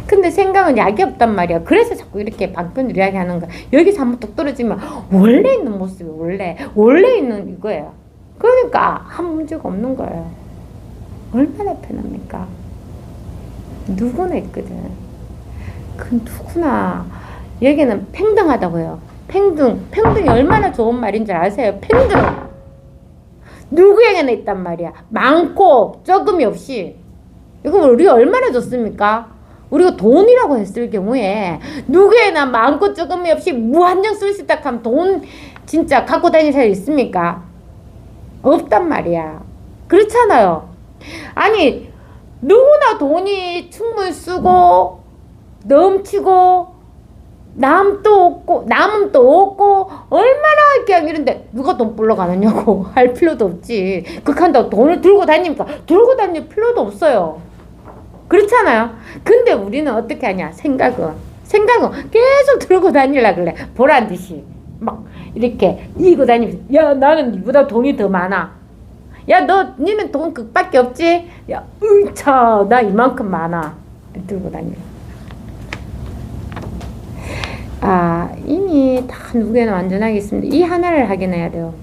근데 생각은 약이 없단 말이야. 그래서 자꾸 이렇게 방편으로 이야기하는 거야. 여기서 한번 뚝 떨어지면 원래 있는 모습이 원래 있는 이거예요. 그러니까 한 문제가 없는 거예요. 얼마나 편합니까? 누구나 있거든. 그 누구나 여기는 평등하다고요. 평등이 얼마나 좋은 말인 줄 아세요? 평등. 누구에게나 있단 말이야. 많고 적음이 없이. 이거 우리가 얼마나 좋습니까? 우리가 돈이라고 했을 경우에 누구에나 많고 적음이 없이 무한정 쓸 수 있다 하면 돈 진짜 갖고 다니는 사람이 있습니까? 없단 말이야. 그렇잖아요. 아니 누구나 돈이 충분히 쓰고 넘치고 남은 또 없고 얼마나 이렇게 이런데 누가 돈 벌러 가느냐고 할 필요도 없지. 그렇다고 돈을 들고 다닙니까? 들고 다닐 필요도 없어요. 그렇잖아요. 근데 우리는 어떻게 하냐? 생각은 계속 들고 다니려 그래. 보란 듯이 막 이렇게 이고 다니면서 야 나는 니보다 돈이 더 많아. 야 니는 돈 그밖에 없지? 야 으차 나 이만큼 많아. 들고 다니려. 이미 다 누구에나 완전하게 있습니다. 이 하나를 확인해야 돼요.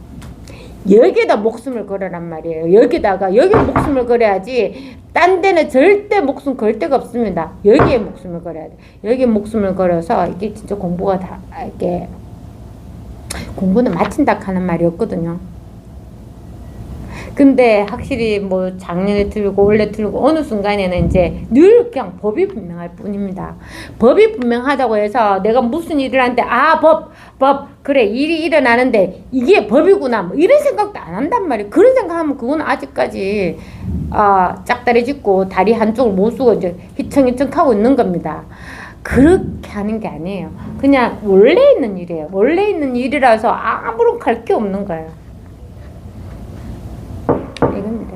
여기에다 목숨을 걸으란 말이에요. 여기 목숨을 걸어야지 딴 데는 절대 목숨 걸 데가 없습니다. 여기에 목숨을 걸어야 돼. 여기에 목숨을 걸어서 이게 진짜 공부가 다 이렇게 공부는 마친다 하는 말이 없거든요. 근데 확실히 뭐 작년에 틀고 올해 틀고 어느 순간에는 이제 늘 그냥 법이 분명할 뿐입니다. 법이 분명하다고 해서 내가 무슨 일을 하는데 법 그래 일이 일어나는데 이게 법이구나 뭐 이런 생각도 안 한단 말이에요. 그런 생각하면 그건 아직까지 짝다리 짚고 다리 한쪽을 못 쓰고 이제 휘청휘청 하고 있는 겁니다. 그렇게 하는 게 아니에요. 그냥 원래 있는 일이에요. 원래 있는 일이라서 아무런 갈 게 없는 거예요. 이겁니다.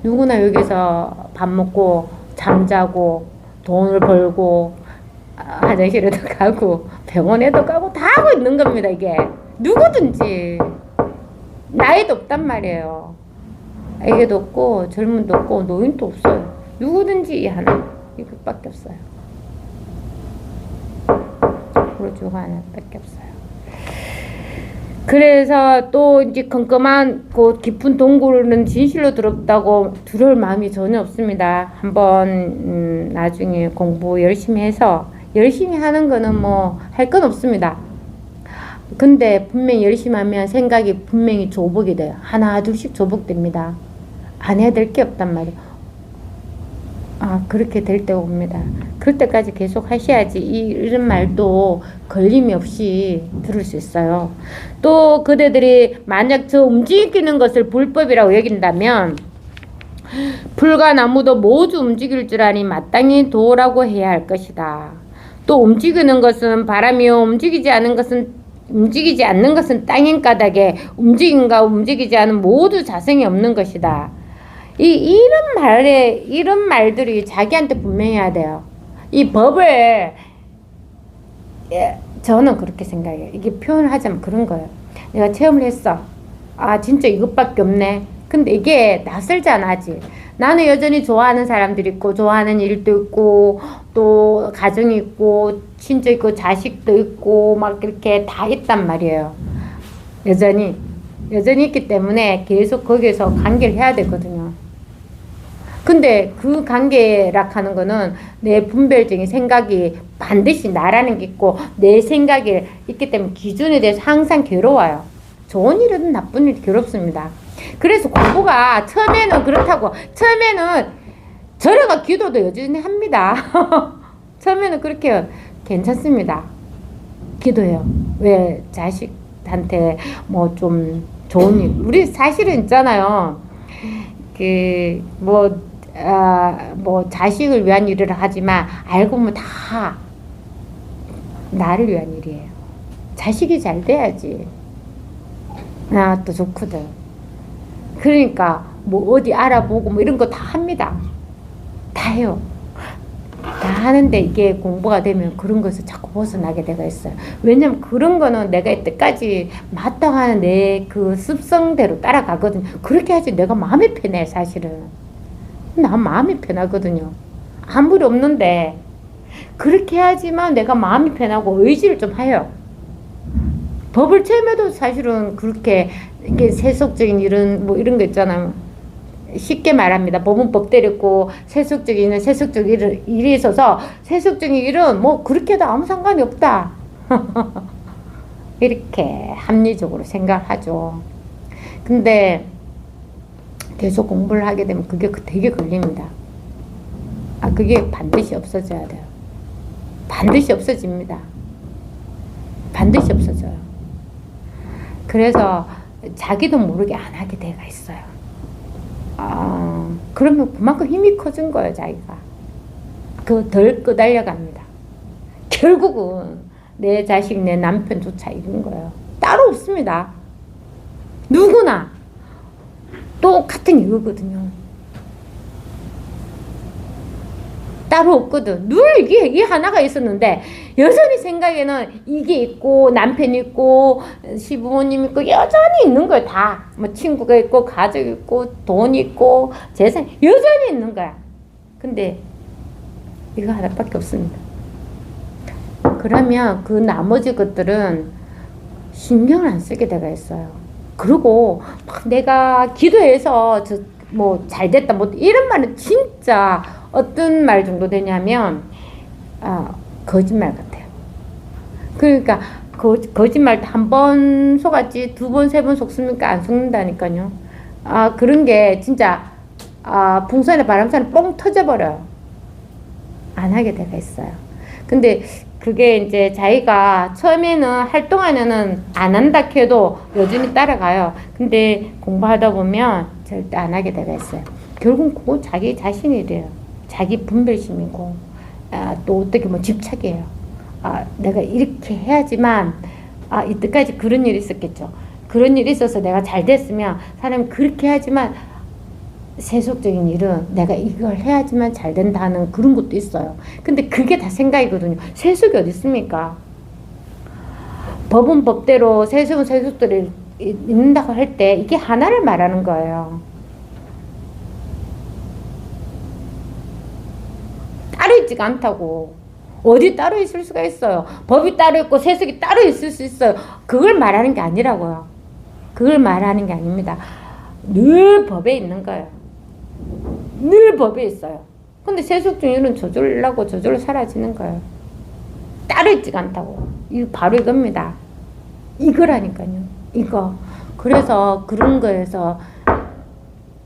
누구나 여기서 밥 먹고 잠자고 돈을 벌고 화장실에도 가고 병원에도 가고 다 하고 있는 겁니다. 이게 누구든지 나이도 없단 말이에요. 애기도 없고 젊은도 없고 노인도 없어요. 누구든지 이 하나 이것밖에 없어요. 우주가 하나밖에 없어요. 그래서 또 이제 컴컴한 그 깊은 동굴은 진실로 두렵다고 두려울 마음이 전혀 없습니다. 한번 나중에 공부 열심히 해서 열심히 하는 거는 뭐 할 건 없습니다. 근데 분명히 열심히 하면 생각이 분명히 조복이 돼요. 하나 둘씩 조복됩니다. 안 해야 될 게 없단 말이에요. 그렇게 될 때가 옵니다. 그럴 때까지 계속 하셔야지 이런 말도 걸림이 없이 들을 수 있어요. 또 그대들이 만약 저 움직이는 것을 불법이라고 여긴다면 풀과 나무도 모두 움직일 줄 아니 마땅히 도라고 해야 할 것이다. 또 움직이는 것은 바람이요 움직이지 않는 것은 땅인 까닭에 움직임과 움직이지 않은 모두 자성이 없는 것이다. 이런 말들이 자기한테 분명해야 돼요. 이 법을, 저는 그렇게 생각해요. 이게 표현을 하자면 그런 거예요. 내가 체험을 했어. 진짜 이것밖에 없네. 근데 이게 낯설잖아, 아직. 나는 여전히 좋아하는 사람들이 있고, 좋아하는 일도 있고, 또 가정이 있고, 친척 있고, 자식도 있고, 막 이렇게 다 있단 말이에요. 여전히 있기 때문에 계속 거기에서 관계를 해야 되거든요. 근데 그 관계락 하는 거는 내 분별적인 생각이 반드시 나라는 게 있고 내 생각이 있기 때문에 기준에 대해서 항상 괴로워요. 좋은 일이든 나쁜 일이 괴롭습니다. 그래서 공부가 처음에는 그렇다고 처음에는 절여가 기도도 여전히 합니다. 처음에는 그렇게 괜찮습니다. 기도해요. 왜 자식한테 뭐 좀 좋은 일 우리 사실은 있잖아요. 뭐 자식을 위한 일을 하지만 알고 보면 다 나를 위한 일이에요. 자식이 잘 돼야지 또 좋거든. 그러니까 뭐 어디 알아보고 뭐 이런 거 다 합니다. 다 해요. 다 하는데 이게 공부가 되면 그런 것을 자꾸 벗어나게 되가 있어요. 왜냐면 그런 거는 내가 이때까지 마땅한 내 그 습성대로 따라가거든요. 그렇게 해야지 내가 마음이 편해. 사실은 난 마음이 편하거든요. 아무리 없는데 그렇게 해야지만 내가 마음이 편하고 의지를 좀 해요. 법을 체험해도 사실은 그렇게 이게 세속적인 이런 뭐 이런 거 있잖아요. 쉽게 말합니다. 법은 법대로 있고 세속적인 일은 세속적인 일이 있어서 세속적인 일은 뭐 그렇게 해도 아무 상관이 없다. 이렇게 합리적으로 생각하죠. 근데 계속 공부를 하게 되면 그게 되게 걸립니다. 그게 반드시 없어져야 돼요. 반드시 없어집니다. 반드시 없어져요. 그래서 자기도 모르게 안 하게 돼가 있어요. 그러면 그만큼 힘이 커진 거예요, 자기가. 덜 끄달려 갑니다. 결국은 내 자식, 내 남편조차 이런 거예요. 따로 없습니다. 누구나 똑같은 이유거든요. 따로 없거든. 늘 이게 하나가 있었는데 여전히 생각에는 이게 있고 남편이 있고 시부모님 있고 여전히 있는 거야. 다. 뭐 친구가 있고 가족 있고 돈 있고 재산 여전히 있는 거야. 근데 이거 하나밖에 없습니다. 그러면 그 나머지 것들은 신경을 안 쓰게 돼가 있어요. 그리고 막 내가 기도해서 뭐 잘됐다 뭐 이런 말은 진짜 어떤 말 정도 되냐면 거짓말 같아요. 그러니까 거짓말 한 번 속았지 두 번, 세 번 속습니까? 안 속는다니까요. 그런 게 진짜 풍선에 바람선에 뻥 터져버려요. 안 하게 돼가 있어요. 근데 그게 이제 자기가 처음에는 할 동안에는 안 한다 해도 여전히 따라가요. 근데 공부하다 보면 절대 안 하게 돼가 있어요. 결국 그건 자기 자신이래요. 자기 분별심이고 또 어떻게 뭐 집착이에요. 내가 이렇게 해야지만 이때까지 그런 일이 있었겠죠. 그런 일이 있어서 내가 잘 됐으면 사람이 그렇게 해야지만 세속적인 일은 내가 이걸 해야지만 잘 된다는 그런 것도 있어요. 근데 그게 다 생각이거든요. 세속이 어디 있습니까? 법은 법대로 세속은 세속대로 있는다고 할 때 이게 하나를 말하는 거예요. 따로 있지가 않다고. 어디 따로 있을 수가 있어요. 법이 따로 있고 세속이 따로 있을 수 있어요. 그걸 말하는 게 아니라고요. 그걸 말하는 게 아닙니다. 늘 법에 있는 거예요. 늘 법에 있어요. 근데 세속적인 일은 저절로 사라지는 거예요. 따로 있지가 않다고. 이거 바로 이겁니다. 이거라니까요. 이거. 그래서 그런 거에서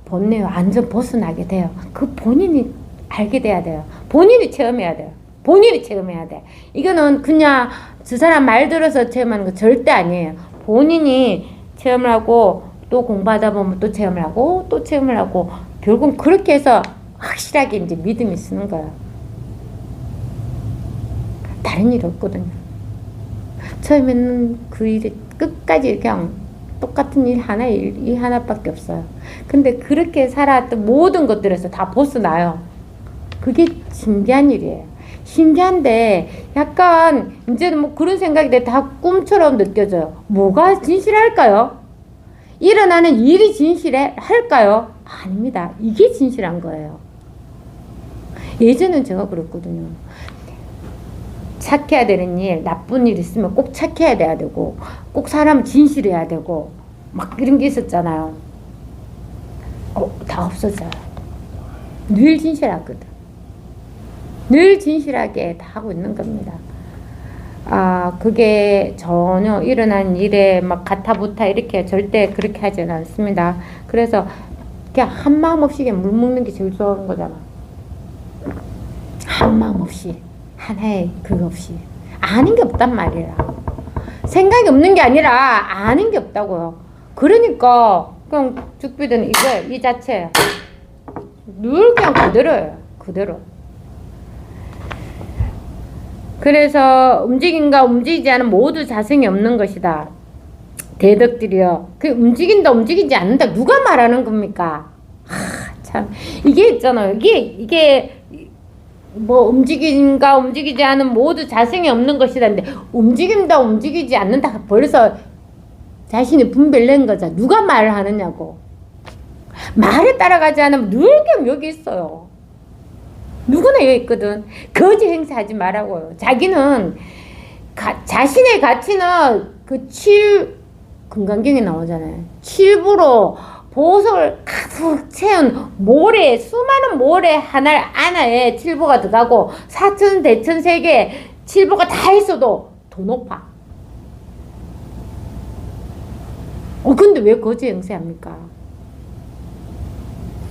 본래 완전 벗어나게 돼요. 그 본인이 알게 돼야 돼요. 본인이 체험해야 돼요. 본인이 체험해야 돼. 이거는 그냥 저 사람 말 들어서 체험하는 거 절대 아니에요. 본인이 체험을 하고 또 공부하다 보면 또 체험을 하고 또 체험을 하고 결국 그렇게 해서 확실하게 이제 믿음이 쓰는 거예요. 다른 일 없거든요. 처음에는 그 일이 끝까지 그냥 똑같은 일 하나밖에 없어요. 근데 그렇게 살아왔던 모든 것들에서 다 벗어나요. 그게 신기한 일이에요. 신기한데 약간 이제는 뭐 그런 생각이 다 꿈처럼 느껴져요. 뭐가 진실할까요? 일어나는 일이 진실할까요? 아닙니다. 이게 진실한 거예요. 예전엔 제가 그랬거든요. 착해야 되는 일, 나쁜 일 있으면 꼭 착해야 돼야 되고 꼭 사람 진실해야 되고 막 이런 게 있었잖아요. 다 없어져요. 늘 진실하거든. 늘 진실하게 다 하고 있는 겁니다. 그게 전혀 일어난 일에 막 가타부타 이렇게 절대 그렇게 하지는 않습니다. 그래서 그냥 한 마음 없이 그냥 물 먹는 게 제일 좋은 거잖아. 한 마음 없이, 하나의 그거 없이. 아는 게 없단 말이야. 생각이 없는 게 아니라 아는 게 없다고요. 그러니까 그냥 죽비든 이 자체예요. 늘 그냥 그대로예요. 그대로. 그래서 움직임과 움직이지 않은 모두 자성이 없는 것이다. 대덕들이요. 그 움직인다 움직이지 않는다 누가 말하는 겁니까? 참 이게 있잖아요. 이게 뭐 움직임과 움직이지 않은 모두 자성이 없는 것이다. 근데 움직인다 움직이지 않는다 벌써 자신이 분별낸 거죠. 누가 말을 하느냐고. 말에 따라가지 않으면 늘 그냥 여기 있어요. 누구나 여기 있거든. 거지 행세하지 말라고요. 자기는 자신의 가치는 금강경에 나오잖아요. 칠부로 보석을 가득 채운 모래, 수많은 모래 하나에 칠보가 들어가고 사천 대천 세계 칠보가 다 있어도 더 높아. 근데 왜 거지 행세합니까?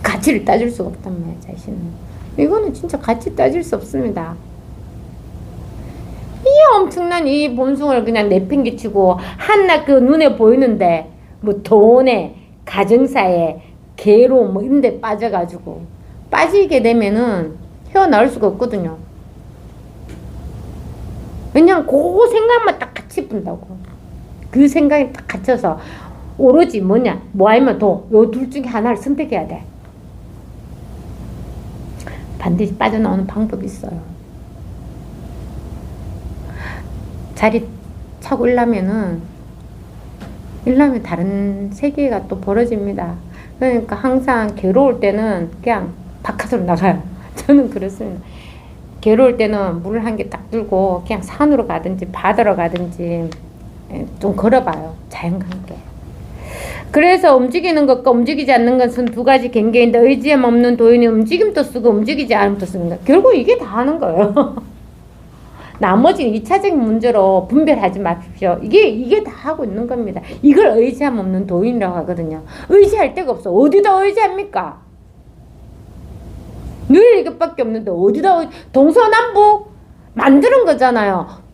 가치를 따질 수가 없단 말이야, 자신은. 이거는 진짜 가치 따질 수 없습니다. 이 엄청난 이 본숭을 그냥 내팽개치고 한낱 그 눈에 보이는데 뭐 돈에 가정사에 괴로움 뭐 이런 데 빠져가지고 빠지게 되면은 헤어나올 수가 없거든요. 왜냐면 그 생각만 딱 같이 분다고. 그 생각이 딱 갇혀서 오로지 뭐냐 뭐 아니면 도 요 둘 중에 하나를 선택해야 돼. 반드시 빠져나오는 방법이 있어요. 자리 차고 일라면 다른 세계가 또 벌어집니다. 그러니까 항상 괴로울 때는 그냥 바깥으로 나가요. 저는 그렇습니다. 괴로울 때는 물을 한 개 딱 들고 그냥 산으로 가든지 바다로 가든지 좀 걸어봐요. 자연과 함께. 그래서 움직이는 것과 움직이지 않는 것은 두 가지 경계인데 의지함 없는 도인이 움직임도 쓰고 움직이지 않음도 쓰는 거예요. 결국 이게 다 하는 거예요. 나머지는 2차적인 문제로 분별하지 마십시오. 이게 다 하고 있는 겁니다. 이걸 의지함 없는 도인이라고 하거든요. 의지할 데가 없어. 어디다 의지합니까? 늘 이것밖에 없는데 어디다 동서남북 만드는 거잖아요.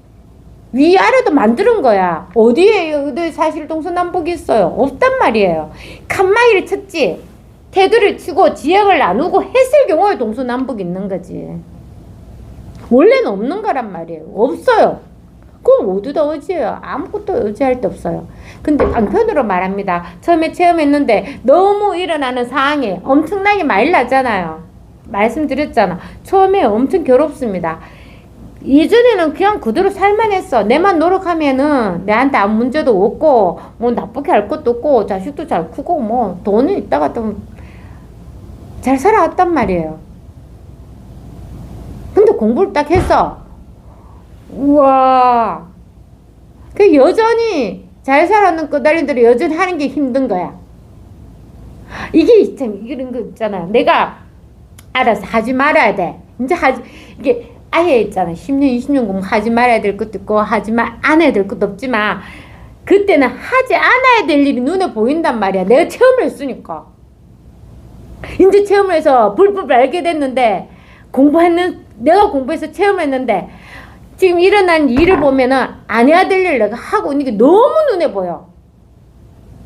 위아래도 만드는 거야. 어디 사실 동서남북이 있어요? 없단 말이에요. 칸막이를 쳤지. 테두리를 치고 지역을 나누고 했을 경우에 동서남북이 있는 거지. 원래는 없는 거란 말이에요. 없어요. 그럼 어디다 의지해요? 아무것도 의지할 데 없어요. 근데 방편으로 말합니다. 처음에 체험했는데 너무 일어나는 상황이 엄청나게 많이 나잖아요. 말씀드렸잖아. 처음에 엄청 괴롭습니다. 예전에는 그냥 그대로 살만 했어. 내만 노력하면은 내한테 아무 문제도 없고 뭐 나쁘게 할 것도 없고 자식도 잘 크고 뭐 돈은 있다가 또 잘 살아왔단 말이에요. 근데 공부를 딱 했어. 우와. 그 여전히 잘 살아는 꼬다리들이 여전히 하는 게 힘든 거야. 이게 참 이런 거 있잖아. 내가 알아서 하지 말아야 돼. 이제 이게 아예 있잖아. 10년, 20년 공부 하지 말아야 될 것도 있고, 안 해야 될 것도 없지만, 그때는 하지 않아야 될 일이 눈에 보인단 말이야. 내가 체험을 했으니까. 이제 체험을 해서 불법 알게 됐는데, 내가 공부해서 체험했는데, 지금 일어난 일을 보면은, 안 해야 될 일을 내가 하고 있는 게 너무 눈에 보여.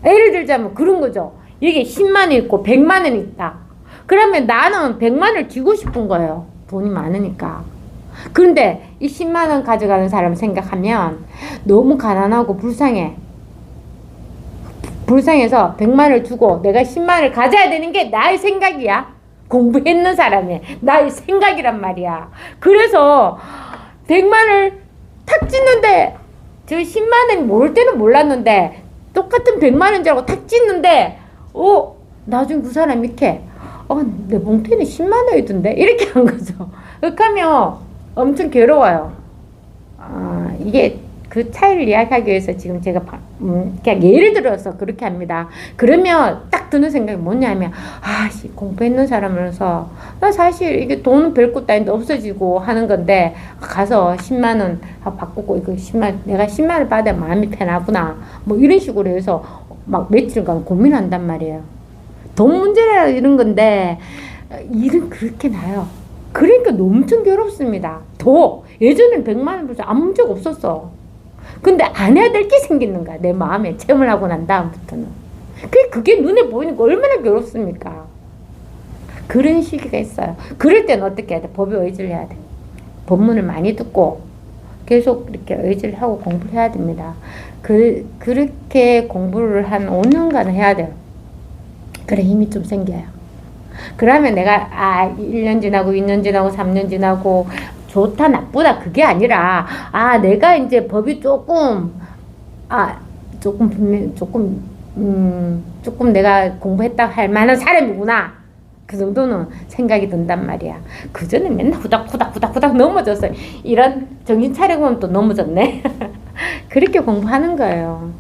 예를 들자면 그런 거죠. 여기 10만 원 있고, 100만 원 있다. 그러면 나는 100만 원을 쥐고 싶은 거예요. 돈이 많으니까. 그런데 이 10만 원 가져가는 사람 생각하면 너무 가난하고 불쌍해. 불쌍해서 100만 원을 주고 내가 10만 원을 가져야 되는 게 나의 생각이야. 공부했는 사람의 나의 생각이란 말이야. 그래서 100만 원을 탁 찢는데 저 10만 원이 모를 때는 몰랐는데 똑같은 100만 원인 줄 알고 탁 찢는데 나중에 그 사람이 이렇게 내 봉투에는 10만 원이던데 이렇게 한 거죠. 그렇게 하면 엄청 괴로워요. 이게 그 차이를 이야기하기 위해서 지금 제가 그냥 예를 들어서 그렇게 합니다. 그러면 딱 드는 생각이 뭐냐면, 공부했는 사람으로서 나 사실 이게 돈은 별것 따윈데 없어지고 하는 건데 가서 10만 원 바꾸고 이거 10만 내가 10만 원 받아야 마음이 편하구나 뭐 이런 식으로 해서 막 며칠간 고민한단 말이에요. 돈 문제라 이런 건데 일은 그렇게 나요. 그러니까 엄청 괴롭습니다. 더 예전엔 100만 원 벌써 아무 문제가 없었어. 근데 안 해야 될 게 생기는 거야. 내 마음에 체험을 하고 난 다음부터는. 그게 눈에 보이니까 얼마나 괴롭습니까? 그런 시기가 있어요. 그럴 때는 어떻게 해야 돼? 법에 의지를 해야 돼. 법문을 많이 듣고 계속 이렇게 의지를 하고 공부를 해야 됩니다. 그렇게 공부를 한 5년간은 해야 돼요. 그래 힘이 좀 생겨요. 그러면 내가 1년 지나고 2년 지나고 3년 지나고 좋다 나쁘다 그게 아니라 내가 이제 법이 조금 내가 공부했다 할 만한 사람이구나 그 정도는 생각이 든단 말이야. 그 전에 맨날 후닥후닥 넘어졌어요. 이런 정신 차려보면 또 넘어졌네. 그렇게 공부하는 거예요.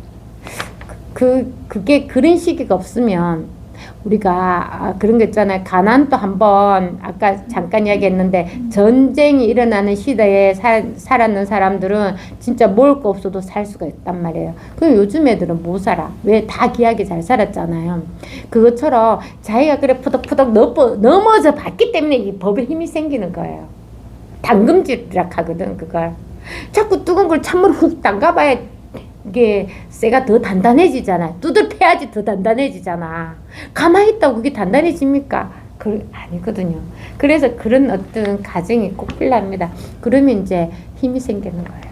그게 그런 시기가 없으면 우리가 그런 거 있잖아요. 가난도 한번 아까 잠깐 이야기했는데 전쟁이 일어나는 시대에 살았는 사람들은 진짜 먹을 거 없어도 살 수가 있단 말이에요. 그럼 요즘 애들은 못 살아. 왜? 다 귀하게 잘 살았잖아요. 그것처럼 자기가 그래 푸덕푸덕 넘어져 봤기 때문에 이 법에 힘이 생기는 거예요. 담금질이라 하거든 그걸. 자꾸 뜨거운 걸 찬물을 훅 담가봐야 이게 쇠가 더 단단해지잖아. 두들 패야지 더 단단해지잖아. 가만히 있다고 그게 단단해집니까? 아니거든요. 그래서 그런 어떤 가정이 꼭 필요합니다. 그러면 이제 힘이 생기는 거예요.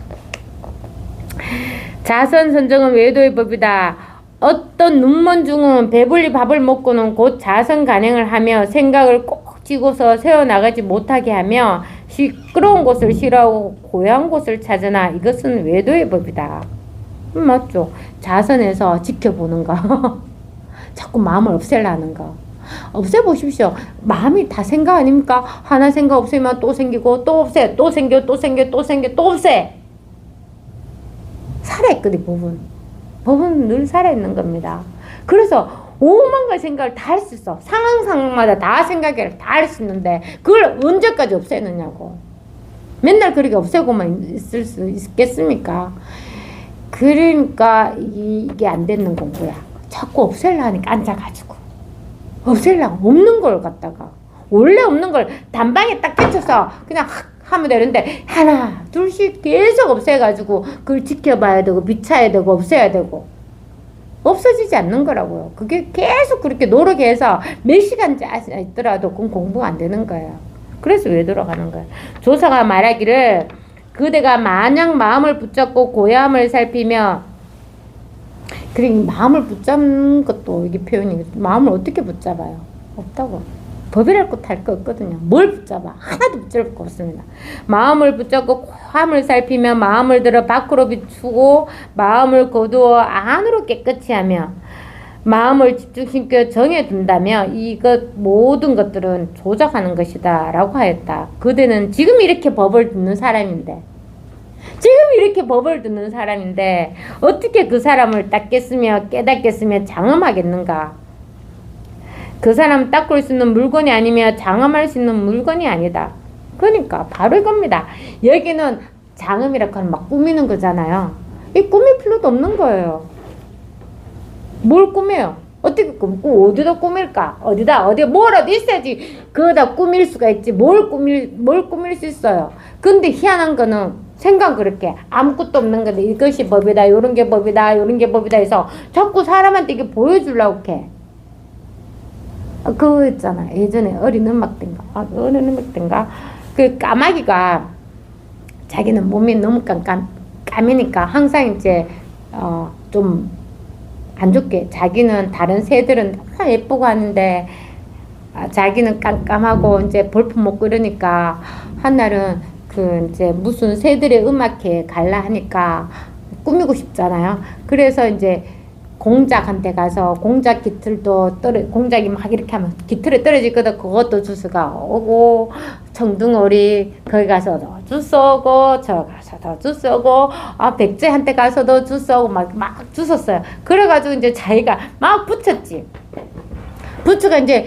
자선 선정은 외도의 법이다. 어떤 눈먼 중은 배불리 밥을 먹고는 곧 자선 간행을 하며 생각을 꼭 쥐고서 세워나가지 못하게 하며 시끄러운 곳을 싫어하고 고요한 곳을 찾으나 이것은 외도의 법이다. 맞죠? 자선해서 지켜보는 거. 자꾸 마음을 없애려는 거. 없애보십시오. 마음이 다 생각 아닙니까? 하나 생각 없으면 또 생기고 또 없애. 또 생겨 또 생겨 또 생겨 또 없애. 살아있거든 법은. 법은 늘 살아있는 겁니다. 그래서 오만 가지 생각을 다 할 수 있어. 상황마다 다 생각을 다 할 수 있는데 그걸 언제까지 없애느냐고. 맨날 그렇게 없애고만 있을 수 있겠습니까? 그러니까 이게 안 되는 공부야. 자꾸 없애려 하니까 앉아가지고 없애려고 없는 걸 갖다가 원래 없는 걸 단방에 딱 펼쳐서 그냥 하면 되는데 하나 둘씩 계속 없애가지고 그걸 지켜봐야 되고 비춰야 되고 없애야 되고 없어지지 않는 거라고요. 그게 계속 그렇게 노력해서 몇 시간째 있더라도 그건 공부가 안 되는 거예요. 그래서 왜 들어가는 거예요. 조사가 말하기를 그대가 마냥 마음을 붙잡고 고요함을 살피며 그래 마음을 붙잡는 것도 이게 표현이 마음을 어떻게 붙잡아요? 없다고. 법이랄 것 할 거 없거든요. 뭘 붙잡아? 하나도 붙잡을 거 없습니다. 마음을 붙잡고 고요함을 살피며 마음을 들어 밖으로 비추고 마음을 거두어 안으로 깨끗이 하며 마음을 집중시켜 정해둔다며 이것 모든 것들은 조작하는 것이다 라고 하였다. 그대는 지금 이렇게 법을 듣는 사람인데 어떻게 그 사람을 닦겠으며 깨닫겠으며 장엄하겠는가. 그 사람은 닦을 수 있는 물건이 아니며 장엄할 수 있는 물건이 아니다. 그러니까 바로 이겁니다. 여기는 장엄이라고 하면 막 꾸미는 거잖아요. 이 꾸밀 필요도 없는 거예요. 뭘 꾸며요? 어떻게 꾸미고 어디다 꾸밀까? 어디가 뭐라도 있어야지 그거다 꾸밀 수가 있지. 뭘 꾸밀 수 있어요. 근데 희한한 거는 생각 그렇게 아무것도 없는 건데 이것이 법이다 요런 게 법이다 요런 게 법이다 해서 자꾸 사람한테 이게 보여주려고 해. 그거 있잖아. 예전에 어린 음악 땐가 그 까마귀가 자기는 몸이 너무 까미니까 항상 이제 좀 안 좋게 자기는 다른 새들은 다 예쁘고 하는데 자기는 깜깜하고 이제 볼품 먹고 이러니까 한날은 그 이제 무슨 새들의 음악회 갈라 하니까 꾸미고 싶잖아요. 그래서 이제 공작한테 가서 공작 깃틀도 공작이 막 이렇게 하면 깃틀에 떨어지거든. 그것도 주스가 오고, 청둥오리 거기 가서도 주스 오고, 저 가서도 주스 오고, 백제한테 가서도 주스 오고 막 주웠어요. 그래가지고 이제 자기가 막 붙였지. 부츠가 이제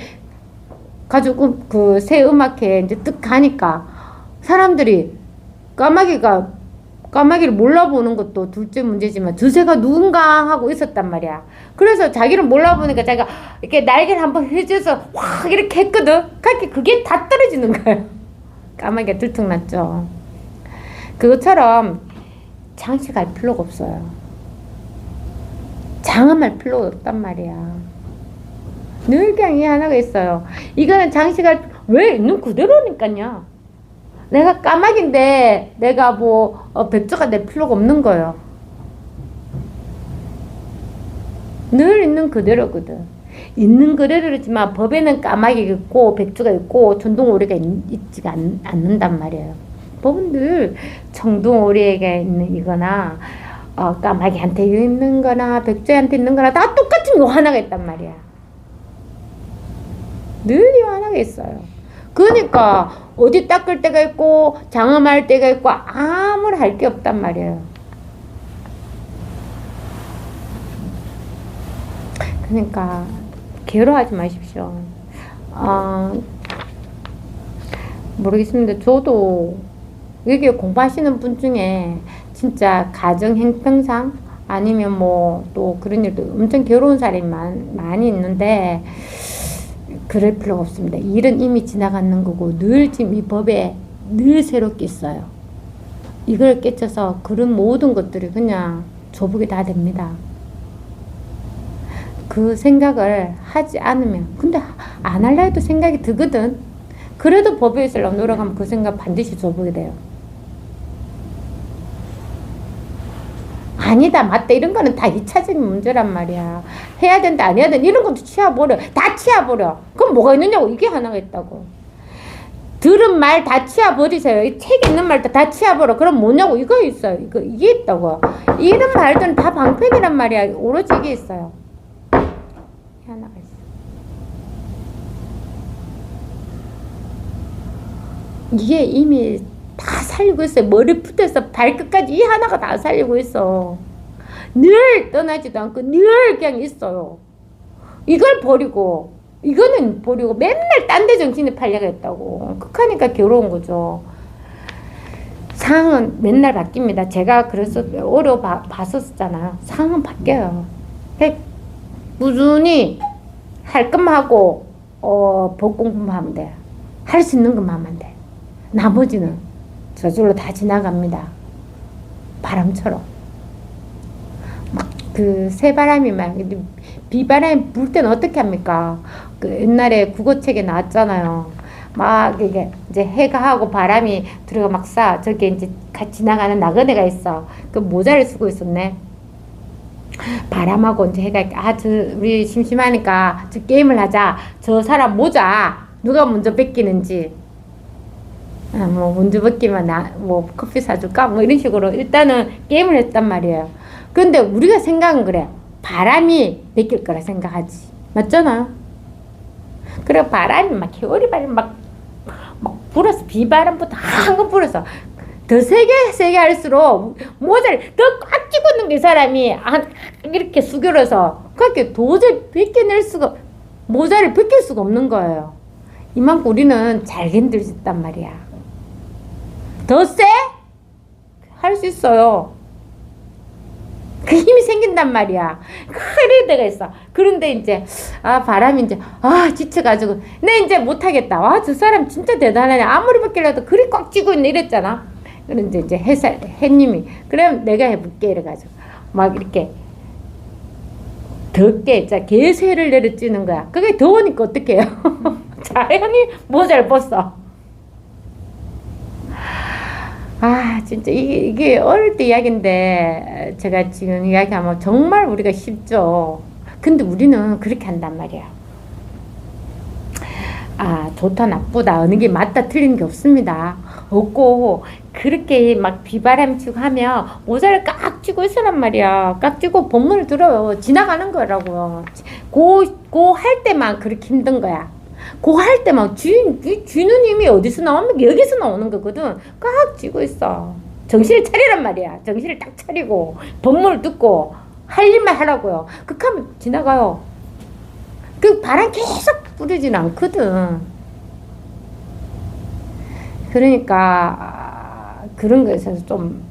가지고 그 새 음악회 이제 뜩 가니까 사람들이 까마귀를 몰라보는 것도 둘째 문제지만 주새가 누군가 하고 있었단 말이야. 그래서 자기를 몰라보니까 자기가 이렇게 날개를 한번 휘저어서 확 이렇게 했거든. 그게 다 떨어지는 거예요. 까마귀가 들통났죠. 그것처럼 장식할 필요가 없어요. 장엄할 필요가 없단 말이야. 늘 그냥 이 하나가 있어요. 이거는 장식할, 왜 있는 그대로니까요. 내가 까마귀인데 내가 백조가 될 필요가 없는 거예요. 늘 있는 그대로거든. 있는 그대로지만 법에는 까마귀가 있고 백조가 있고 천둥오리가 있지가 않는단 말이에요. 법은 늘 청둥오리에게 있는 이거나 까마귀한테 있는 거나 백조한테 있는 거나 다 똑같은 요 하나가 있단 말이야. 늘 요 하나가 있어요. 그러니까 어디 닦을 때가 있고 장엄할 때가 있고 아무리 할 게 없단 말이에요. 그러니까 괴로워하지 마십시오. 모르겠습니다. 저도 여기 공부하시는 분 중에 진짜 가정 형평상 아니면 또 그런 일도 엄청 괴로운 사람이 많이 있는데 그럴 필요가 없습니다. 일은 이미 지나가는 거고 늘 지금 이 법에 늘 새롭게 있어요. 이걸 깨쳐서 그런 모든 것들이 그냥 조복이 다 됩니다. 그 생각을 하지 않으면, 근데 안 할라 해도 생각이 들거든. 그래도 법에 있으려고 노력하면 그 생각 반드시 조복이 돼요. 아니다 맞다 이런 거는 다 2차적인 문제란 말이야. 해야 된다 안 해야 된다 이런 것도 치워버려. 다 치워버려. 그럼 뭐가 있느냐고. 이게 하나가 있다고. 들은 말 다 치워버리세요. 이 책에 있는 말 다 치워버려. 그럼 뭐냐고. 이거 있어요. 이게 있다고. 이런 말들은 다 방편이란 말이야. 오로지 이게 있어요. 하나가 있어. 이게 이미 다 살리고 있어요. 머리부터 발끝까지 이 하나가 다 살리고 있어. 늘 떠나지도 않고 늘 그냥 있어요. 이걸 버리고 이거는 버리고 맨날 딴 데 정신이 팔려겠다고. 극하니까 괴로운 거죠. 상황은 맨날 바뀝니다. 제가 그래서 어려 봤었잖아요. 상황은 바뀌어요. 꾸준히 할 것만 하고 법 공부만 하면 돼. 할 수 있는 것만 하면 돼. 나머지는 저절로 다 지나갑니다. 바람처럼. 막 그 새바람이 막 비바람이 불 때는 어떻게 합니까? 그 옛날에 국어책에 나왔잖아요. 막 이게 이제 해가 하고 바람이 들어가 막 쏴. 저게 이제 같이 지나가는 나그네가 있어. 그 모자를 쓰고 있었네. 바람하고 이제 해가 우리 심심하니까 저 게임을 하자. 저 사람 모자 누가 먼저 뺏기는지. 먼저 벗기면 커피 사줄까? 이런 식으로 일단은 게임을 했단 말이에요. 그런데 우리가 생각은 그래. 바람이 뺏길 거라 생각하지. 맞잖아. 그래, 바람이 겨울이 바람이 막 불어서, 비바람부터 한번 불어서, 더 세게 할수록 모자를 더 꽉 쥐고 있는 그 사람이 이렇게 수그려서, 그렇게 도저히 모자를 벗길 수가 없는 거예요. 이만큼 우리는 잘 견딜 수 있단 말이야. 더 세? 할 수 있어요. 그 힘이 생긴단 말이야. 그럴 때가 있어. 그런데 이제, 바람이 이제, 지쳐가지고, 내 이제 못하겠다. 저 사람 진짜 대단하네. 아무리 벗기려도 그리 꽉 쥐고 있네. 이랬잖아. 그런데 이제 햇님이, 그럼 내가 해볼게. 이래가지고, 막 이렇게, 덥게, 개새를 내려찌는 거야. 그게 더우니까 어떡해요? 자연히 모자를 벗어. 진짜 이게 어릴 때 이야기인데 제가 지금 이야기하면 정말 우리가 쉽죠. 근데 우리는 그렇게 한단 말이야. 좋다 나쁘다 어느 게 맞다 틀린 게 없습니다. 없고 그렇게 막 비바람치고 하면 모자를 깍 쥐고 있으란 말이야. 깍 쥐고 본문을 들어요. 지나가는 거라고요. 고 할 때만 그렇게 힘든 거야. 고 할 때만 쥐는 힘이 어디서 나오면 여기서 나오는 거거든. 깍 쥐고 있어. 정신을 차리란 말이야. 정신을 딱 차리고 본문을 듣고 할 일만 하라고요. 그렇게 하면 지나가요. 그 바람 계속 뿌리지는 않거든. 그러니까 그런 거에서 좀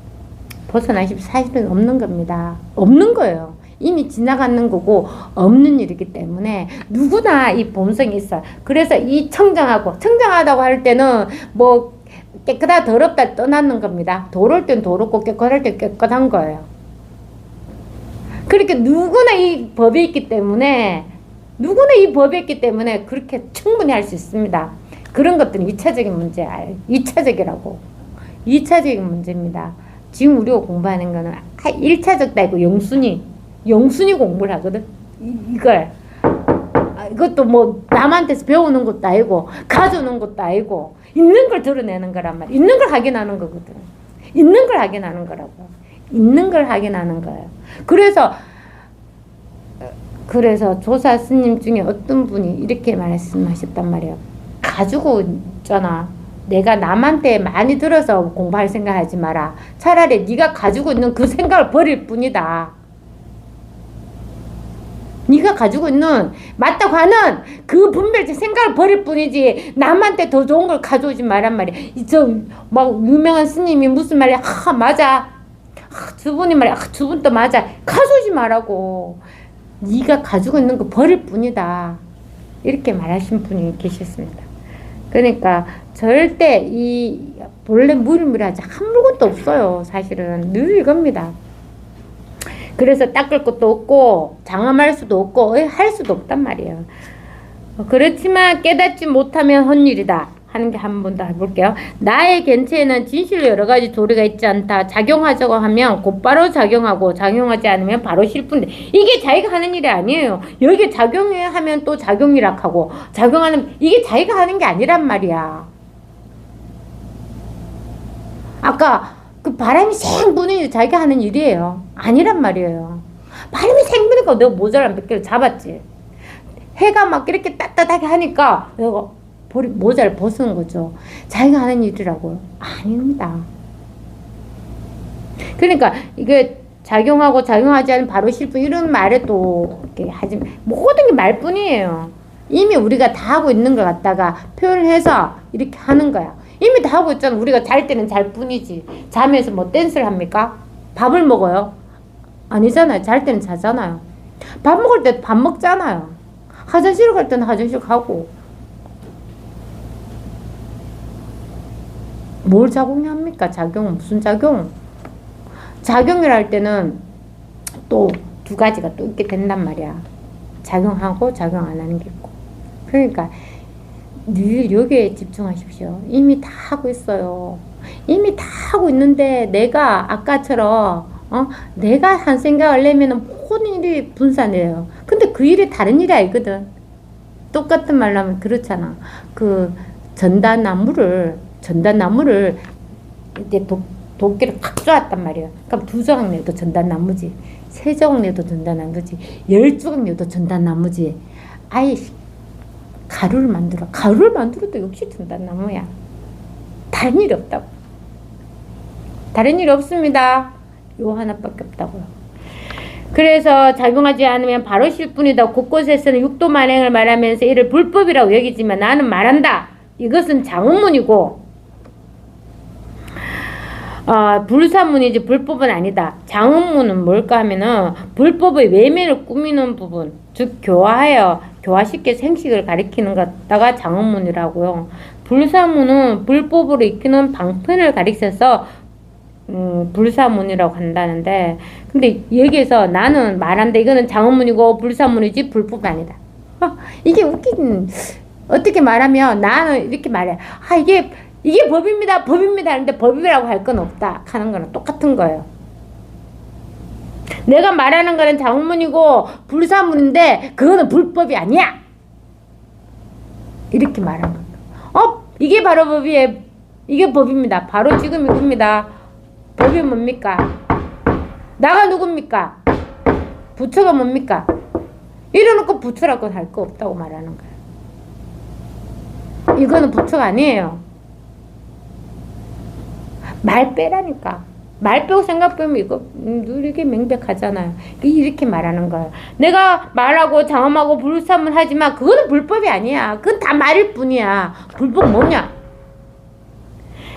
벗어나실 사실은 없는 겁니다. 없는 거예요. 이미 지나가는 거고 없는 일이기 때문에 누구나 이 본성이 있어요. 그래서 이 청정하다고 할 때는 뭐 깨끗하다 더럽다 떠나는 겁니다. 더러울 땐 더럽고 깨끗할 땐 깨끗한 거예요. 그렇게 누구나 이 법이 있기 때문에 그렇게 충분히 할 수 있습니다. 그런 것들은 2차적인 문제야. 2차적인 문제입니다. 지금 우리가 공부하는 거는 1차적 따고 영순이 공부를 하거든. 이걸 이것도 뭐 남한테서 배우는 것도 아니고 가져오는 것도 아니고 있는 걸 드러내는 거란 말이야. 있는 걸 확인하는 거거든. 있는 걸 확인하는 거라고. 있는 걸 확인하는 거예요. 그래서 조사 스님 중에 어떤 분이 이렇게 말씀하셨단 말이에요. 가지고 있잖아. 내가 남한테 많이 들어서 공부할 생각하지 마라. 차라리 네가 가지고 있는 그 생각을 버릴 뿐이다. 네가 가지고 있는 맞다고 하는 그 분별적 생각을 버릴 뿐이지 남한테 더 좋은 걸 가져오지 말란 말이야. 막 유명한 스님이 무슨 말이야. 맞아. 저분이 말이야. 저분도 맞아. 가져오지 말라고. 네가 가지고 있는 거 버릴 뿐이다. 이렇게 말하신 분이 계셨습니다. 그러니까 절대 본래 무일무이하지 한 물건도 없어요. 사실은 늘 이겁니다. 그래서 닦을 것도 없고 장엄할 수도 없고 할 수도 없단 말이에요. 그렇지만 깨닫지 못하면 헛일이다 하는 게 한 번 더 해볼게요. 나의 견체에는 진실로 여러 가지 도리가 있지 않다. 작용하자고 하면 곧바로 작용하고 작용하지 않으면 바로 실뿐데 이게 자기가 하는 일이 아니에요. 여기 작용하면 또 작용이라 하고 작용하는 이게 자기가 하는 게 아니란 말이야. 아까 그 바람이 생 부는 일 자기가 하는 일이에요. 아니란 말이에요. 바람이 생 부니까 내가 모자란 몇 개를 잡았지. 해가 막 이렇게 따뜻하게 하니까 내가 모자를 벗은 거죠. 자기가 하는 일이라고요. 아닙니다. 그러니까 이게 작용하고 작용하지 않으면 바로 실뿐 이런 말에 또 이렇게 하지 모든 게 말뿐이에요. 이미 우리가 다 하고 있는 걸 갖다가 표현을 해서 이렇게 하는 거야. 이미 다 하고 있잖아. 우리가 잘 때는 잘 뿐이지. 잠에서 뭐 댄스를 합니까? 밥을 먹어요? 아니잖아요. 잘 때는 자잖아요. 밥 먹을 때 밥 먹잖아요. 화장실 갈 때는 화장실 가고. 뭘 작용합니까? 작용은 무슨 작용? 작용을 할 때는 또 두 가지가 또 있게 된단 말이야. 작용하고 작용 안 하는 게 있고. 그러니까 늘 여기에 집중하십시오. 이미 다 하고 있어요. 이미 다 하고 있는데 내가 아까처럼 내가 한 생각을 내면 모든 일이 분산해요. 근데 그 일이 다른 일이 아니거든. 똑같은 말로 하면 그렇잖아. 그 전단나무를 이제 도끼를 팍 쏘았단 말이에요. 그럼 2조각 내도 전단나무지. 3조각 내도 전단나무지. 10조각 내도 전단나무지. 아예 가루를 만들어도 역시 전단나무야. 다른 일이 없다고. 다른 일이 없습니다. 요 하나밖에 없다고요. 그래서 작용하지 않으면 바로 실뿐이다. 곳곳에서는 육도 만행을 말하면서 이를 불법이라고 여기지만 나는 말한다. 이것은 장음문이고 불사문이지 불법은 아니다. 장음문은 뭘까 하면은 불법의 외면을 꾸미는 부분, 즉 교화시켜 생식을 가리키는 것다가 장음문이라고요. 불사문은 불법으로 익히는 방편을 가리켜서 불사문이라고 한다는데, 근데 여기에서 나는 말한다. 이거는 장음문이고 불사문이지 불법이 아니다. 이게 웃긴. 어떻게 말하면 나는 이렇게 말해. 이게 법입니다. 하는데 법이라고 할 건 없다 하는 거는 똑같은 거예요. 내가 말하는 거는 장문이고 불사문인데 그거는 불법이 아니야. 이렇게 말하는 거예요. 이게 바로 법이에요. 이게 법입니다. 바로 지금 이겁니다. 법이 뭡니까? 나가 누굽니까? 부처가 뭡니까? 이래놓고 부처라고 할 거 없다고 말하는 거예요. 이거는 부처가 아니에요. 말 빼라니까. 말 빼고 생각 빼면 이거 이렇게 명백하잖아요. 이렇게 말하는 거예요. 내가 말하고 장엄하고 불삼을 하지만 그거는 불법이 아니야. 그건 다 말일 뿐이야. 불법 뭐냐?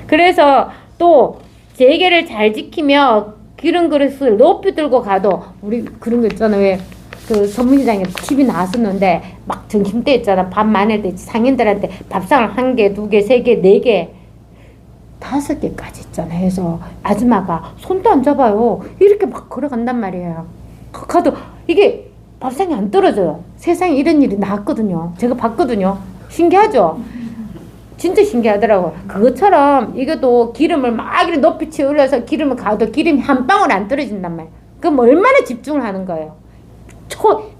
그래서 또 재계를 잘 지키며 기름 그릇을 높이 들고 가도 우리 그런 거 있잖아. 왜 그 선문시장에 TV 나왔었는데 막 점심때 있잖아. 밥 많을 때 상인들한테 밥상을 1개, 2개, 3개, 4개 5개까지 있잖아. 해서 아줌마가 손도 안 잡아요. 이렇게 막 걸어간단 말이에요. 가도 이게 밥상이 안 떨어져요. 세상에 이런 일이 나왔거든요. 제가 봤거든요. 신기하죠? 진짜 신기하더라고요. 그것처럼 이것도 기름을 막 이렇게 높이 치올려서 기름을 가도 기름이 한 방울 안 떨어진단 말이에요. 그럼 얼마나 집중을 하는 거예요.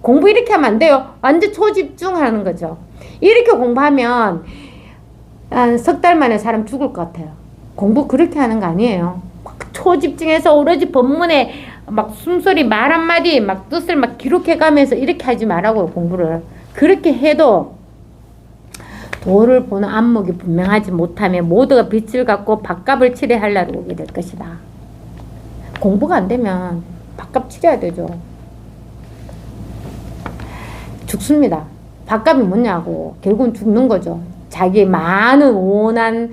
공부 이렇게 하면 안 돼요. 완전 초집중하는 거죠. 이렇게 공부하면 한 3달 만에 사람 죽을 것 같아요. 공부 그렇게 하는 거 아니에요. 막 초집중해서 오로지 법문에 막 숨소리 말 한마디 막 뜻을 막 기록해가면서 이렇게 하지 말라고요. 공부를. 그렇게 해도 도를 보는 안목이 분명하지 못하면 모두가 빛을 갖고 밥값을 치러야 할 날이 오게 될 것이다. 공부가 안 되면 밥값 치러야 되죠. 죽습니다. 밥값이 뭐냐고. 결국은 죽는 거죠. 자기 많은 오난,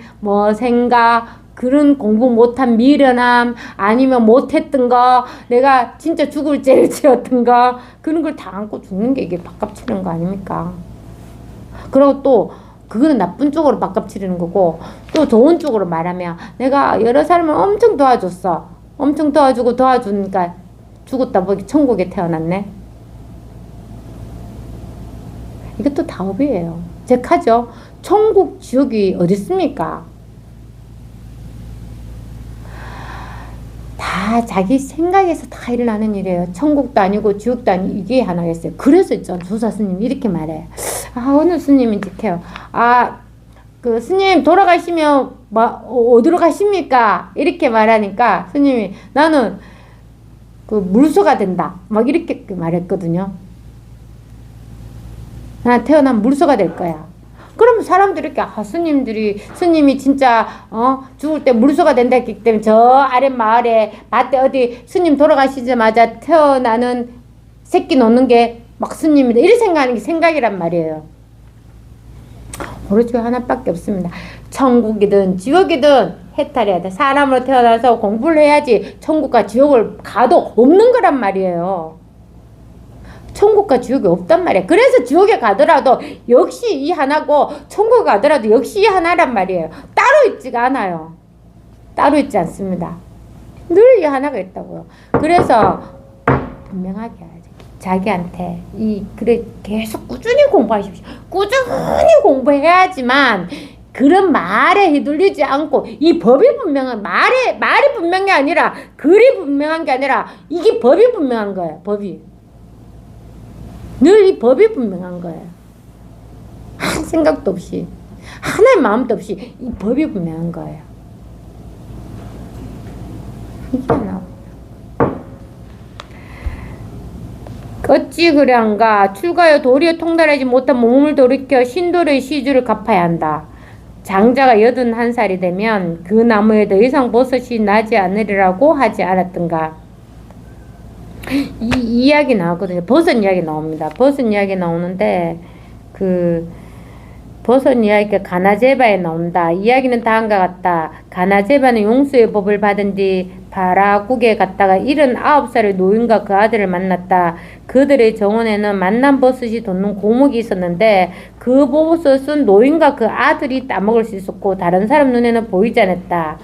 생각, 그런 공부 못한 미련함, 아니면 못했던 거, 내가 진짜 죽을 죄를 지었던 거, 그런 걸 다 안고 죽는 게 이게 밥값 치르는 거 아닙니까? 그리고 또, 그거는 나쁜 쪽으로 밥값 치르는 거고, 또 좋은 쪽으로 말하면, 내가 여러 사람을 엄청 도와줬어. 엄청 도와주니까 죽었다 보기 천국에 태어났네. 이것도 다업이에요. 제카죠. 천국, 지옥이 어디 있습니까? 다 자기 생각에서 다 일어나는 일이에요. 천국도 아니고 지옥도 아니고 이게 하나겠어요. 그래서 있죠. 조사 스님 이렇게 말해요. 어느 스님인지 해요. 그 스님 돌아가시면 어디로 가십니까? 이렇게 말하니까 스님이 나는 그 물소가 된다. 막 이렇게 말했거든요. 나 태어나면 물소가 될 거야. 그러면 사람들이 이렇게 스님이 진짜 죽을 때 물소가 된다 했기 때문에 저 아랫 마을에 밭에 어디 스님 돌아가시자마자 태어나는 새끼 놓는 게 막 스님이다 이렇게 생각하는 게 생각이란 말이에요. 오로지 하나밖에 없습니다. 천국이든 지옥이든 해탈해야 돼. 사람으로 태어나서 공부를 해야지 천국과 지옥을 가도 없는 거란 말이에요. 천국과 지옥이 없단 말이에요. 그래서 지옥에 가더라도 역시 이 하나고 천국에 가더라도 역시 이 하나란 말이에요. 따로 있지가 않아요. 따로 있지 않습니다. 늘 이 하나가 있다고요. 그래서 분명하게 해야지. 자기한테 그래 계속 꾸준히 공부하십시오. 꾸준히 공부해야지만 그런 말에 휘둘리지 않고 이 법이 분명한 말이 분명한 게 아니라 글이 분명한 게 아니라 이게 법이 분명한 거예요. 법이. 늘 이 법이 분명한 거예요. 한 생각도 없이 하나의 마음도 없이 이 법이 분명한 거예요. 이게 하나. 어찌 그량가 출가여 도리에 통달하지 못한 몸을 돌이켜 신도의 시주를 갚아야 한다. 장자가 81살이 되면 그 나무에 더 이상 버섯이 나지 않으리라고 하지 않았던가. 이 이야기 나오거든요. 버섯 이야기 나옵니다. 버섯 이야기 나오는데 버섯 이야기가 가나제바에 나온다. 이야기는 다음과 같다. 가나제바는 용수의 법을 받은 뒤 바라국에 갔다가 79살의 노인과 그 아들을 만났다. 그들의 정원에는 만난 버섯이 돋는 고목이 있었는데 그 버섯은 노인과 그 아들이 따먹을 수 있었고 다른 사람 눈에는 보이지 않았다.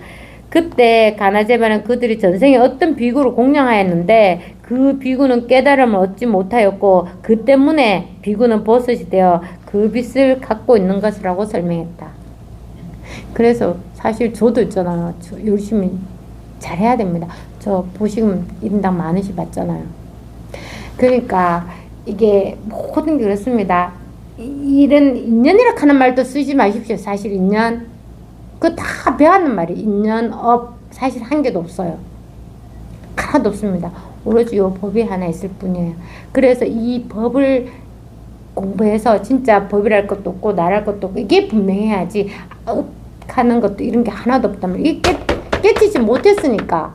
그때 가나제바는 그들이 전생에 어떤 비구를 공양하였는데 그 비구는 깨달음을 얻지 못하였고 그 때문에 비구는 버섯이 되어 그 빛을 갖고 있는 것이라고 설명했다. 그래서 사실 저도 있잖아요. 열심히 잘해야 됩니다. 저 보시면 인당 10,000원씩 받잖아요. 그러니까 이게 모든 게 그렇습니다. 이런 인연이라 하는 말도 쓰지 마십시오. 사실 인연 그거 다 배웠는 말이 인연, 업, 사실 한 개도 없어요. 하나도 없습니다. 오로지 요 법이 하나 있을 뿐이에요. 그래서 이 법을 공부해서 진짜 법이랄 것도 없고 나랄 것도 없고 이게 분명해야지 하는 것도 이런 게 하나도 없단 말이에요. 이게 깨치지 못했으니까.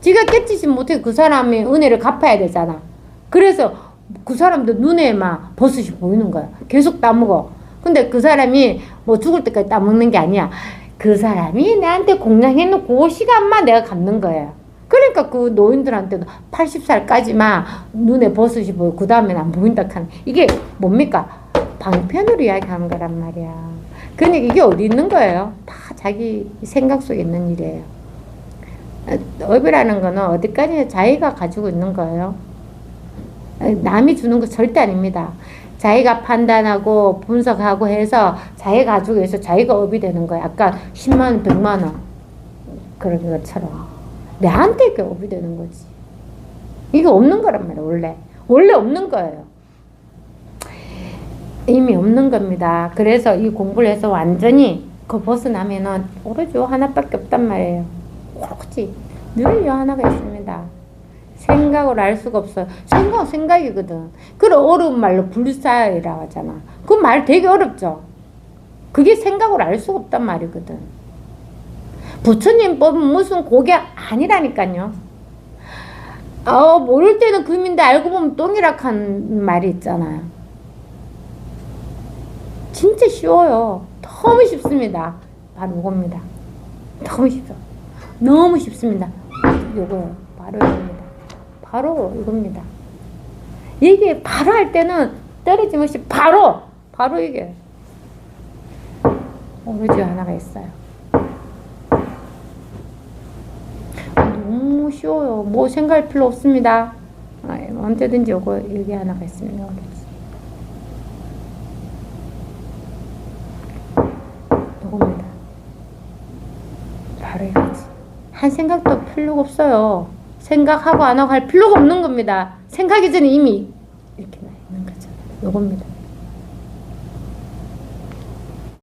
지가 깨치지 못해 그 사람의 은혜를 갚아야 되잖아. 그래서 그 사람도 눈에 막 버섯이 보이는 거야. 계속 따먹어. 근데 그 사람이 뭐 죽을 때까지 따먹는 게 아니야. 그 사람이 내한테 공양해놓고 그 시간만 내가 갚는 거예요. 그러니까 그 노인들한테도 80살까지만 눈에 버섯이 보이고 그 다음엔 안 보인다 하는 이게 뭡니까? 방편으로 이야기하는 거란 말이야. 그러니까 이게 어디 있는 거예요? 다 자기 생각 속에 있는 일이에요. 업이라는 거는 어디까지 자기가 가지고 있는 거예요. 남이 주는 거 절대 아닙니다. 자기가 판단하고 분석하고 해서 자기가 가지고 해서 자기가 업이 되는 거예요. 아까 10만원, 100만원 그런 것처럼 내한테 그 업이 되는 거지. 이게 없는 거란 말이에요. 원래 없는 거예요. 이미 없는 겁니다. 그래서 이 공부를 해서 완전히 그 벗어나면은 오로지 요 하나밖에 없단 말이에요. 오로지 늘 요 하나가 있습니다. 생각을 알 수가 없어요. 생각은 생각이거든. 그래 어려운 말로 불사이라고 하잖아. 그 말 되게 어렵죠. 그게 생각을 알 수가 없단 말이거든. 부처님 법은 무슨 고개 아니라니까요. 모를 때는 금인데 알고 보면 똥이라한 말이 있잖아요. 진짜 쉬워요. 너무 쉽습니다. 바로 이겁니다. 너무 쉽죠. 너무 쉽습니다. 요거요. 바로 이겁니다. 바로 이겁니다. 이게 바로 할 때는 떨어짐없이 바로 이게 오로지 하나가 있어요. 너무 쉬워요. 뭐 생각할 필요 없습니다. 언제든지 요거 여기 하나가 있습니다. 요겁니다. 바로 이거지. 한 생각도 필요가 없어요. 생각하고 안 하고 할 필요가 없는 겁니다. 생각이 전에 이미 이렇게 나 있는 거죠. 요겁니다.